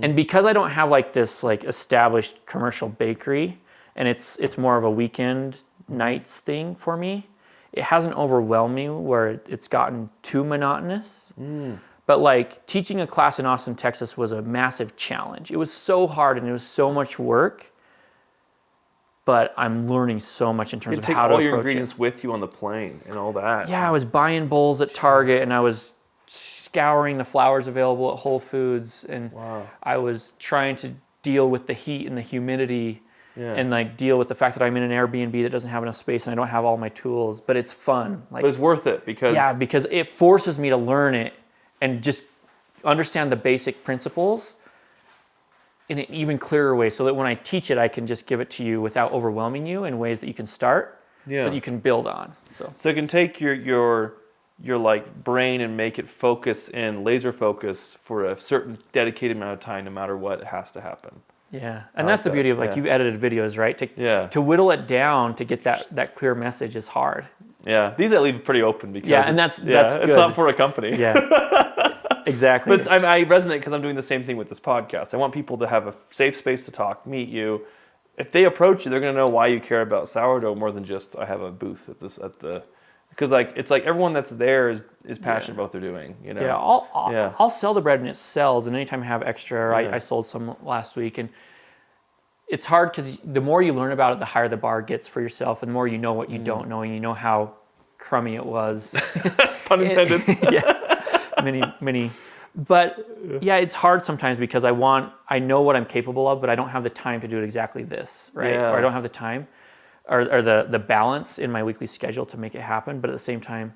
And because I don't have like this like established commercial bakery, and it's more of a weekend nights thing for me, it hasn't overwhelmed me where it's gotten too monotonous. But like teaching a class in Austin, Texas was a massive challenge. It was so hard and it was so much work. But I'm learning so much in terms of how to approach it. You take all your ingredients with you on the plane and all that. Yeah, I was buying bowls at Target and I was scouring the flours available at Whole Foods, and I was trying to deal with the heat and the humidity and like deal with the fact that I'm in an Airbnb that doesn't have enough space and I don't have all my tools, but it's fun. Like, but it's worth it because it forces me to learn it and just understand the basic principles in an even clearer way, so that when I teach it, I can just give it to you without overwhelming you in ways that you can start, that you can build on. So it can take your like brain and make it focus in laser focus for a certain dedicated amount of time, no matter what has to happen. Yeah, and that's the beauty of like you've edited videos, right? To whittle it down to get that clear message is hard. Yeah, these I leave pretty open because and that's good. It's not for a company. Yeah. Exactly. But I resonate because I'm doing the same thing with this podcast. I want people to have a safe space to talk, meet you. If they approach you, they're going to know why you care about sourdough more than just I have a booth because like it's like everyone that's there is passionate about what they're doing. You know. Yeah, I'll sell the bread and it sells, and anytime I have extra, I sold some last week, and it's hard because the more you learn about it, the higher the bar gets for yourself, and the more you know what you don't know, and you know how crummy it was. Pun intended. Yes. Many, but it's hard sometimes because I know what I'm capable of, but I don't have the time to do it exactly this, right? Or I don't have the time or the balance in my weekly schedule to make it happen. But at the same time,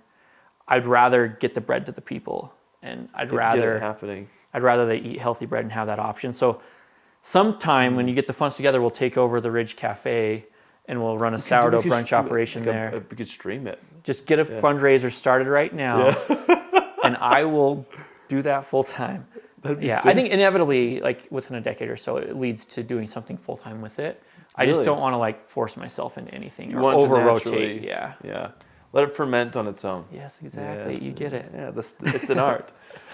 I'd rather get the bread to the people, and I'd rather they eat healthy bread and have that option. So sometime when you get the funds together, we'll take over the Ridge Cafe and we'll run a sourdough brunch operation there. We could stream it. Just get a fundraiser started right now. And I will do that full time. I think inevitably, like within a decade or so, it leads to doing something full time with it. I just don't want to like force myself into anything or over rotate. Yeah. Let it ferment on its own. Yes, exactly. You get it. Yeah, it's an art.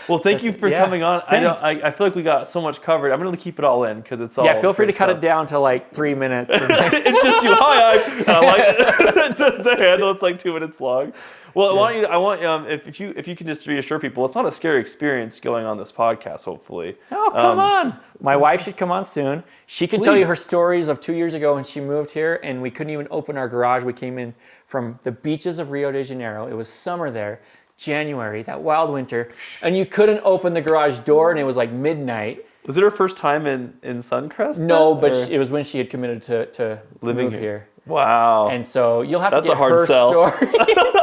Well, thank you for coming on. I feel like we got so much covered. I'm going to keep it all in because it's all. Yeah, feel free to cut it down to like 3 minutes. It's just you. Hi, I like the handle. It's like 2 minutes long. Well, I want if you can just reassure people, it's not a scary experience going on this podcast. Hopefully. Oh, come on! My wife should come on soon. She can tell you her stories of 2 years ago when she moved here, and we couldn't even open our garage. We came in from the beaches of Rio de Janeiro. It was summer there. January, that wild winter, and you couldn't open the garage door, and it was like midnight. Was it her first time in Suncrest? No, but it was when she had committed to living here. Wow. And so you'll have to get a hard her sell. stories.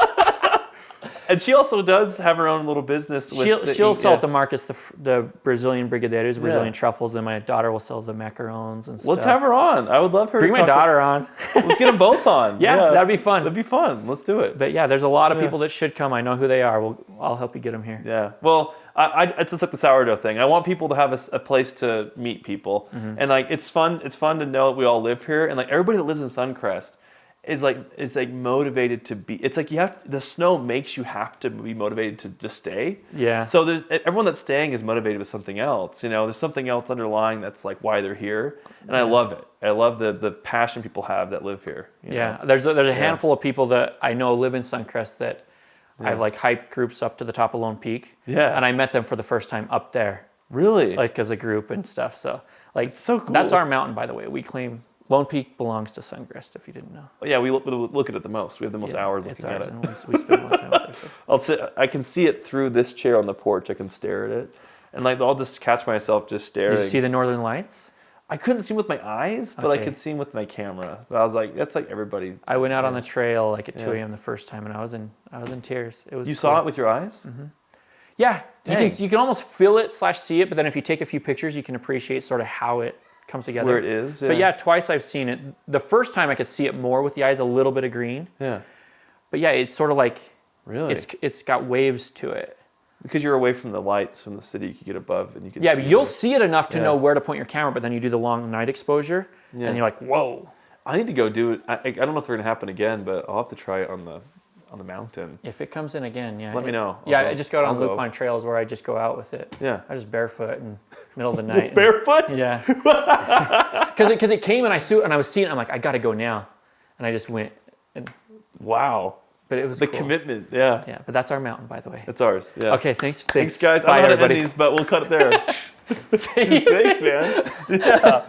And she also does have her own little business. She'll sell at the markets the Brazilian brigadeiros, Brazilian truffles. Then my daughter will sell the macarons and stuff. Let's have her on. I would love her. Bring my daughter on. Let's get them both on. Yeah, that'd be fun. That'd be fun. Let's do it. But there's a lot of people that should come. I know who they are. I'll help you get them here. Yeah. Well, it's just like the sourdough thing. I want people to have a place to meet people, and like it's fun. It's fun to know that we all live here, and like everybody that lives in Suncrest is like motivated to be. It's like the snow makes you have to be motivated to stay. Yeah. So everyone that's staying is motivated with something else. You know, there's something else underlying that's like why they're here, and I love it. I love the passion people have that live here. You know? There's a handful of people that I know live in Suncrest that I've like hyped groups up to the top of Lone Peak. Yeah. And I met them for the first time up there. Really? Like as a group and stuff. So like it's so cool. That's our mountain, by the way. We claim Lone Peak belongs to Suncrest, if you didn't know. Yeah, we look at it the most. We have the most hours looking at it. And we spend a lot of time there. So. I can see it through this chair on the porch. I can stare at it. And like I'll just catch myself just staring. Did you see the northern lights? I couldn't see them with my eyes, but I could see them with my camera. But I was like, that's like everybody. I went out on the trail like at 2 a.m. the first time, and I was in tears. It was. You saw it with your eyes? Mm-hmm. Yeah, you can almost feel it / see it, but then if you take a few pictures, you can appreciate sort of how it comes together. Where it is. Yeah. But twice I've seen it. The first time I could see it more with the eyes, a little bit of green. Yeah. But it's sort of like. Really. It's got waves to it. Because you're away from the lights from the city, you can get above and you can. Yeah, but you'll see it enough to know where to point your camera, but then you do the long night exposure, and you're like, whoa. I need to go do it. I don't know if they're gonna happen again, but I'll have to try it on the mountain. If it comes in again, Let me know. I just go out on Lupine trails where I just go out with it. Yeah. I just barefoot in the middle of the night. Barefoot? Yeah. Because it came and I was seeing it, I'm like, I gotta go now, and I just went. And wow. But it was the cool. commitment. Yeah. Yeah, but that's our mountain, by the way. It's ours. Yeah. Okay, thanks. Thanks, guys. Bye, I don't know how to everybody. end these, but we'll cut it there. See you. Thanks, man. Yeah.